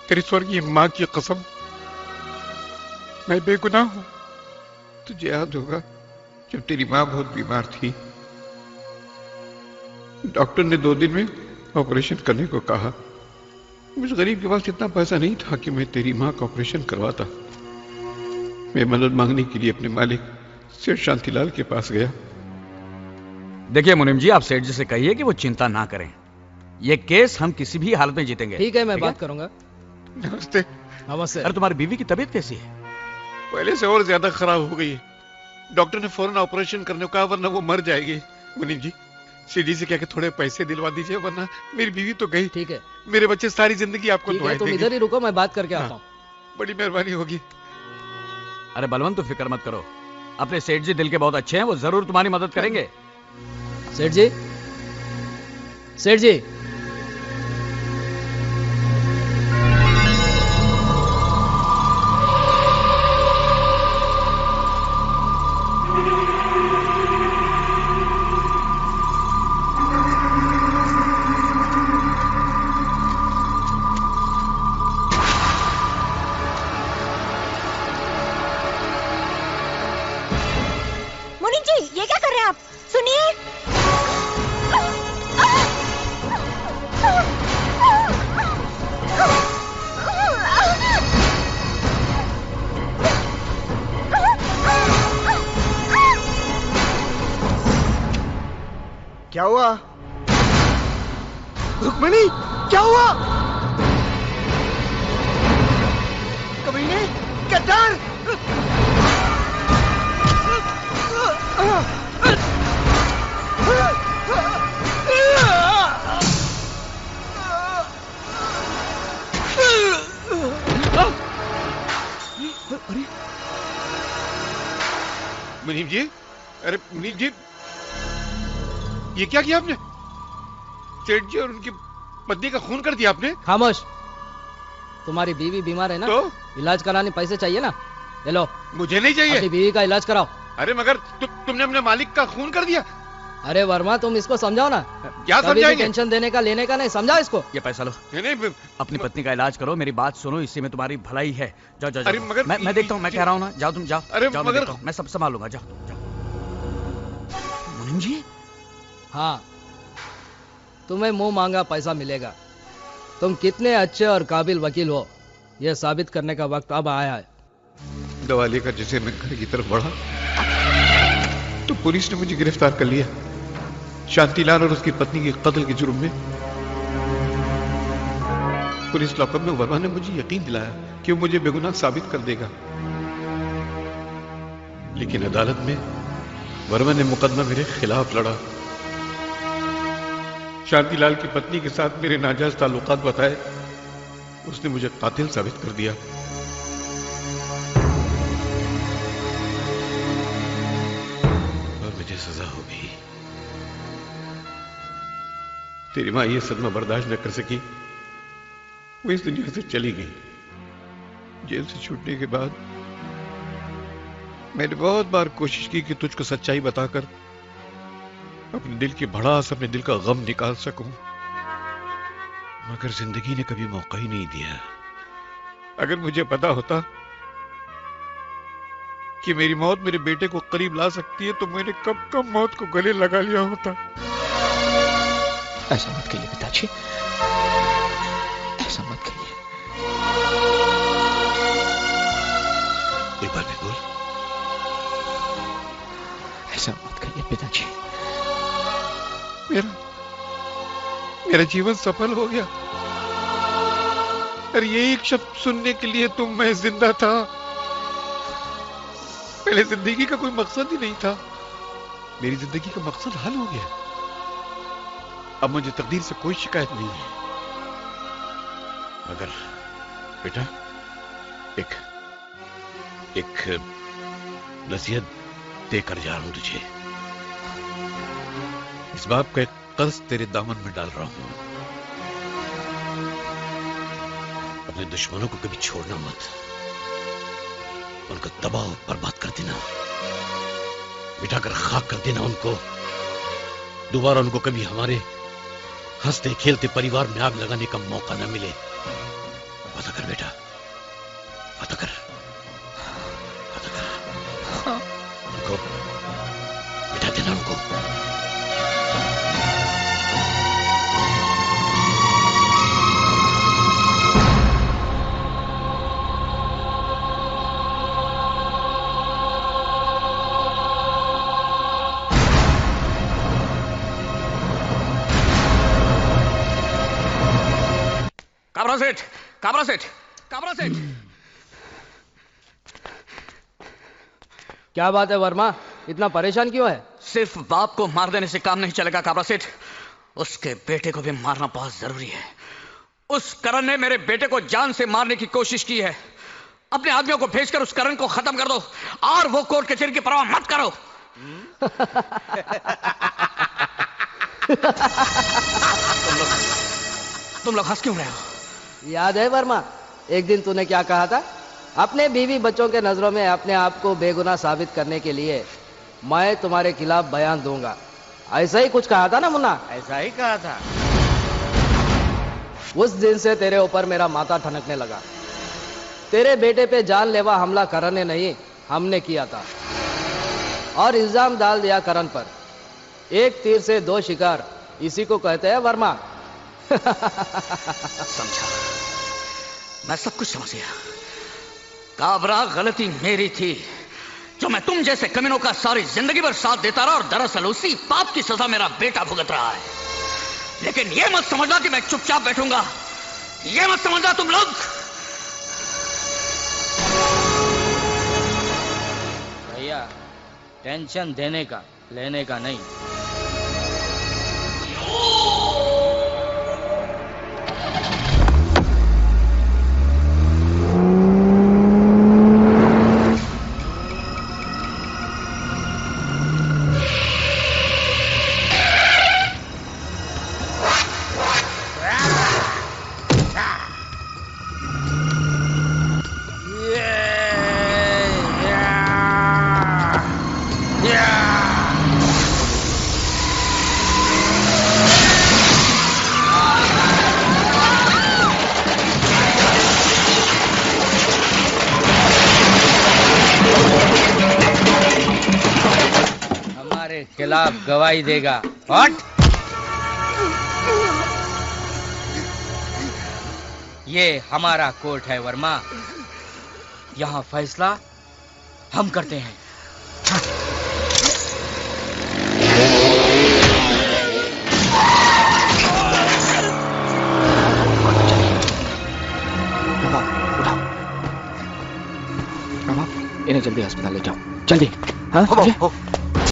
तेरी स्वर्गीय मां की कसम, मैं बेगुनाह हूं। तुझे याद होगा जब तेरी मां बहुत बीमार थी, डॉक्टर ने 2 दिन में ऑपरेशन करने को कहा। मुझ गरीब के पास इतना पैसा नहीं था कि मैं तेरी मां का ऑपरेशन करवाता। मैं मदद मांगने के लिए अपने मालिक सेठ शांतिलाल के पास गया। देखिए मुनीम जी, आप सेठ जी से कहिए कि वो चिंता ना करें, ये केस हम किसी भी हालत में जीतेंगे। ठीक है, मैं बात करूंगा। नमस्ते। नमस्ते। अरे तुम्हारी बीवी की तबीयत कैसी है? पहले से और ज्यादा खराब हो गई है। डॉक्टर ने फौरन ऑपरेशन करने को कहा, वरना वो मर जाएगी। मुनीम जी, सेठ जी से कह के थोड़े पैसे दिलवा दीजिए, वरना मेरी बीवी तो गई। ठीक है। मेरे बच्चे सारी जिंदगी आपको दुआएं तुम देंगे। इधर ही रुको, मैं बात करके आता हूँ। बड़ी मेहरबानी होगी। अरे बलवंत, तो फिक्र मत करो, अपने सेठ जी दिल के बहुत अच्छे हैं, वो जरूर तुम्हारी मदद करेंगे। सेठ जी, सेठ जी। ये क्या कर रहे हैं आप? सुनिए। क्या हुआ? रुक्मिणी, क्या हुआ? कमीने, गद्दार! अरे मुनीम जी, अरे मुनीम जी, ये क्या किया आपने? सेठ जी और उनकी पत्नी का खून कर दिया आपने? खामोश। तुम्हारी बीवी बीमार है ना, तो इलाज कराने पैसे चाहिए ना, ले लो। मुझे नहीं चाहिए। अपनी बीवी का इलाज कराओ। अरे मगर तुमने अपने मालिक का खून कर दिया। अरे वर्मा, तुम इसको समझाओ ना। क्या समझाएंगे? टेंशन देने का लेने का नहीं, समझाओ इसको। ये पैसा लो। नहीं, अपनी पत्नी का इलाज करो, मेरी बात सुनो, इसी में तुम्हारी भलाई है। जाओ जाओ, अरे जाओ। मगर मैं देखता हूँ, मैं कह रहा हूँ ना, जाओ तुम जाओ। अरे जाओ, मगर मैं सब संभालूंगा, जाओ जाओ। मुनीम जी, हाँ, तुम्हें मुंह मांगा पैसा मिलेगा। तुम कितने अच्छे और काबिल वकील हो, यह साबित करने का वक्त अब आया है। दवा लेकर जैसे मैं घर की तरफ बढ़ा तो पुलिस ने मुझे गिरफ्तार कर लिया, शांतिलाल और उसकी पत्नी के कत्ल के जुर्म में। पुलिस लॉकअप में वर्मा ने मुझे यकीन दिलाया कि वो मुझे बेगुनाह साबित कर देगा, लेकिन अदालत में वर्मा ने मुकदमा मेरे खिलाफ लड़ा। शांतिलाल की पत्नी के साथ मेरे नाजायज ताल्लुकात बताए, उसने मुझे कातिल साबित कर दिया। और मुझे सजा हो गई। तेरी मां ये सदमा बर्दाश्त न कर सकी, वो इस दुनिया से चली गई। जेल से छूटने के बाद मैंने बहुत बार कोशिश की कि तुझको सच्चाई बताकर अपने दिल की भड़ास, अपने दिल का गम निकाल सकूं, मगर जिंदगी ने कभी मौका ही नहीं दिया। अगर मुझे पता होता कि मेरी मौत मेरे बेटे को करीब ला सकती है तो मैंने कब कब मौत को गले लगा लिया होता। ऐसा मत कहिए पिताजी, ऐसा मत कहिए। एक बार भी बोल। ऐसा मत कहिए पिताजी। मेरा जीवन सफल हो गया और ये एक शब्द सुनने के लिए तुम मैं जिंदा था। पहले जिंदगी का कोई मकसद ही नहीं था, मेरी जिंदगी का मकसद हल हो गया। अब मुझे तकदीर से कोई शिकायत नहीं है। मगर बेटा एक नसीहत देकर जा रहा हूं तुझे। इस बाप का एक कर्ज तेरे दामन में डाल रहा हूं। अपने दुश्मनों को कभी छोड़ना मत, उनको तबाह और बर्बाद कर देना, मिटाकर खाक कर देना उनको। दोबारा उनको कभी हमारे हंसते खेलते परिवार में आग लगाने का मौका न मिले। पता कर बेटा, पता कर, पता कर। उनको मिटा देना उनको। काबरा सेठ। क्या बात है वर्मा, इतना परेशान क्यों है? सिर्फ बाप को मार देने से काम नहीं चलेगा काबरा सेठ, उसके बेटे को भी मारना बहुत जरूरी है। उस करण ने मेरे बेटे को जान से मारने की कोशिश की है। अपने आदमियों को भेजकर उस करण को खत्म कर दो और वो कोर्ट कचहरी की परवाह मत करो। तुम लोग हंस क्यों रहे हो? याद है वर्मा, एक दिन तूने क्या कहा था? अपने बीवी बच्चों के नजरों में अपने आप को बेगुनाह साबित करने के लिए मैं तुम्हारे खिलाफ बयान दूंगा, ऐसा ही कुछ कहा था ना मुन्ना? ऐसा ही कहा था। उस दिन से तेरे ऊपर मेरा माथा ठनकने लगा। तेरे बेटे पे जानलेवा हमला करण ने नहीं, हमने किया था और इल्जाम डाल दिया करण पर। एक तीर से दो शिकार, इसी को कहते हैं वर्मा। समझा, मैं सब कुछ समझ गया। काबरा, गलती मेरी थी जो मैं तुम जैसे कमीनों का सारी जिंदगी भर साथ देता रहा और दरअसल उसी पाप की सजा मेरा बेटा भुगत रहा है। लेकिन यह मत समझना कि मैं चुपचाप बैठूंगा, यह मत समझना तुम लोग। भैया, टेंशन देने का, लेने का नहीं। खिलाफ गवाही देगा। हट! ये हमारा कोर्ट है वर्मा, यहाँ फैसला हम करते हैं। इन्हें जल्दी अस्पताल ले जाओ, जल्दी। हाँ?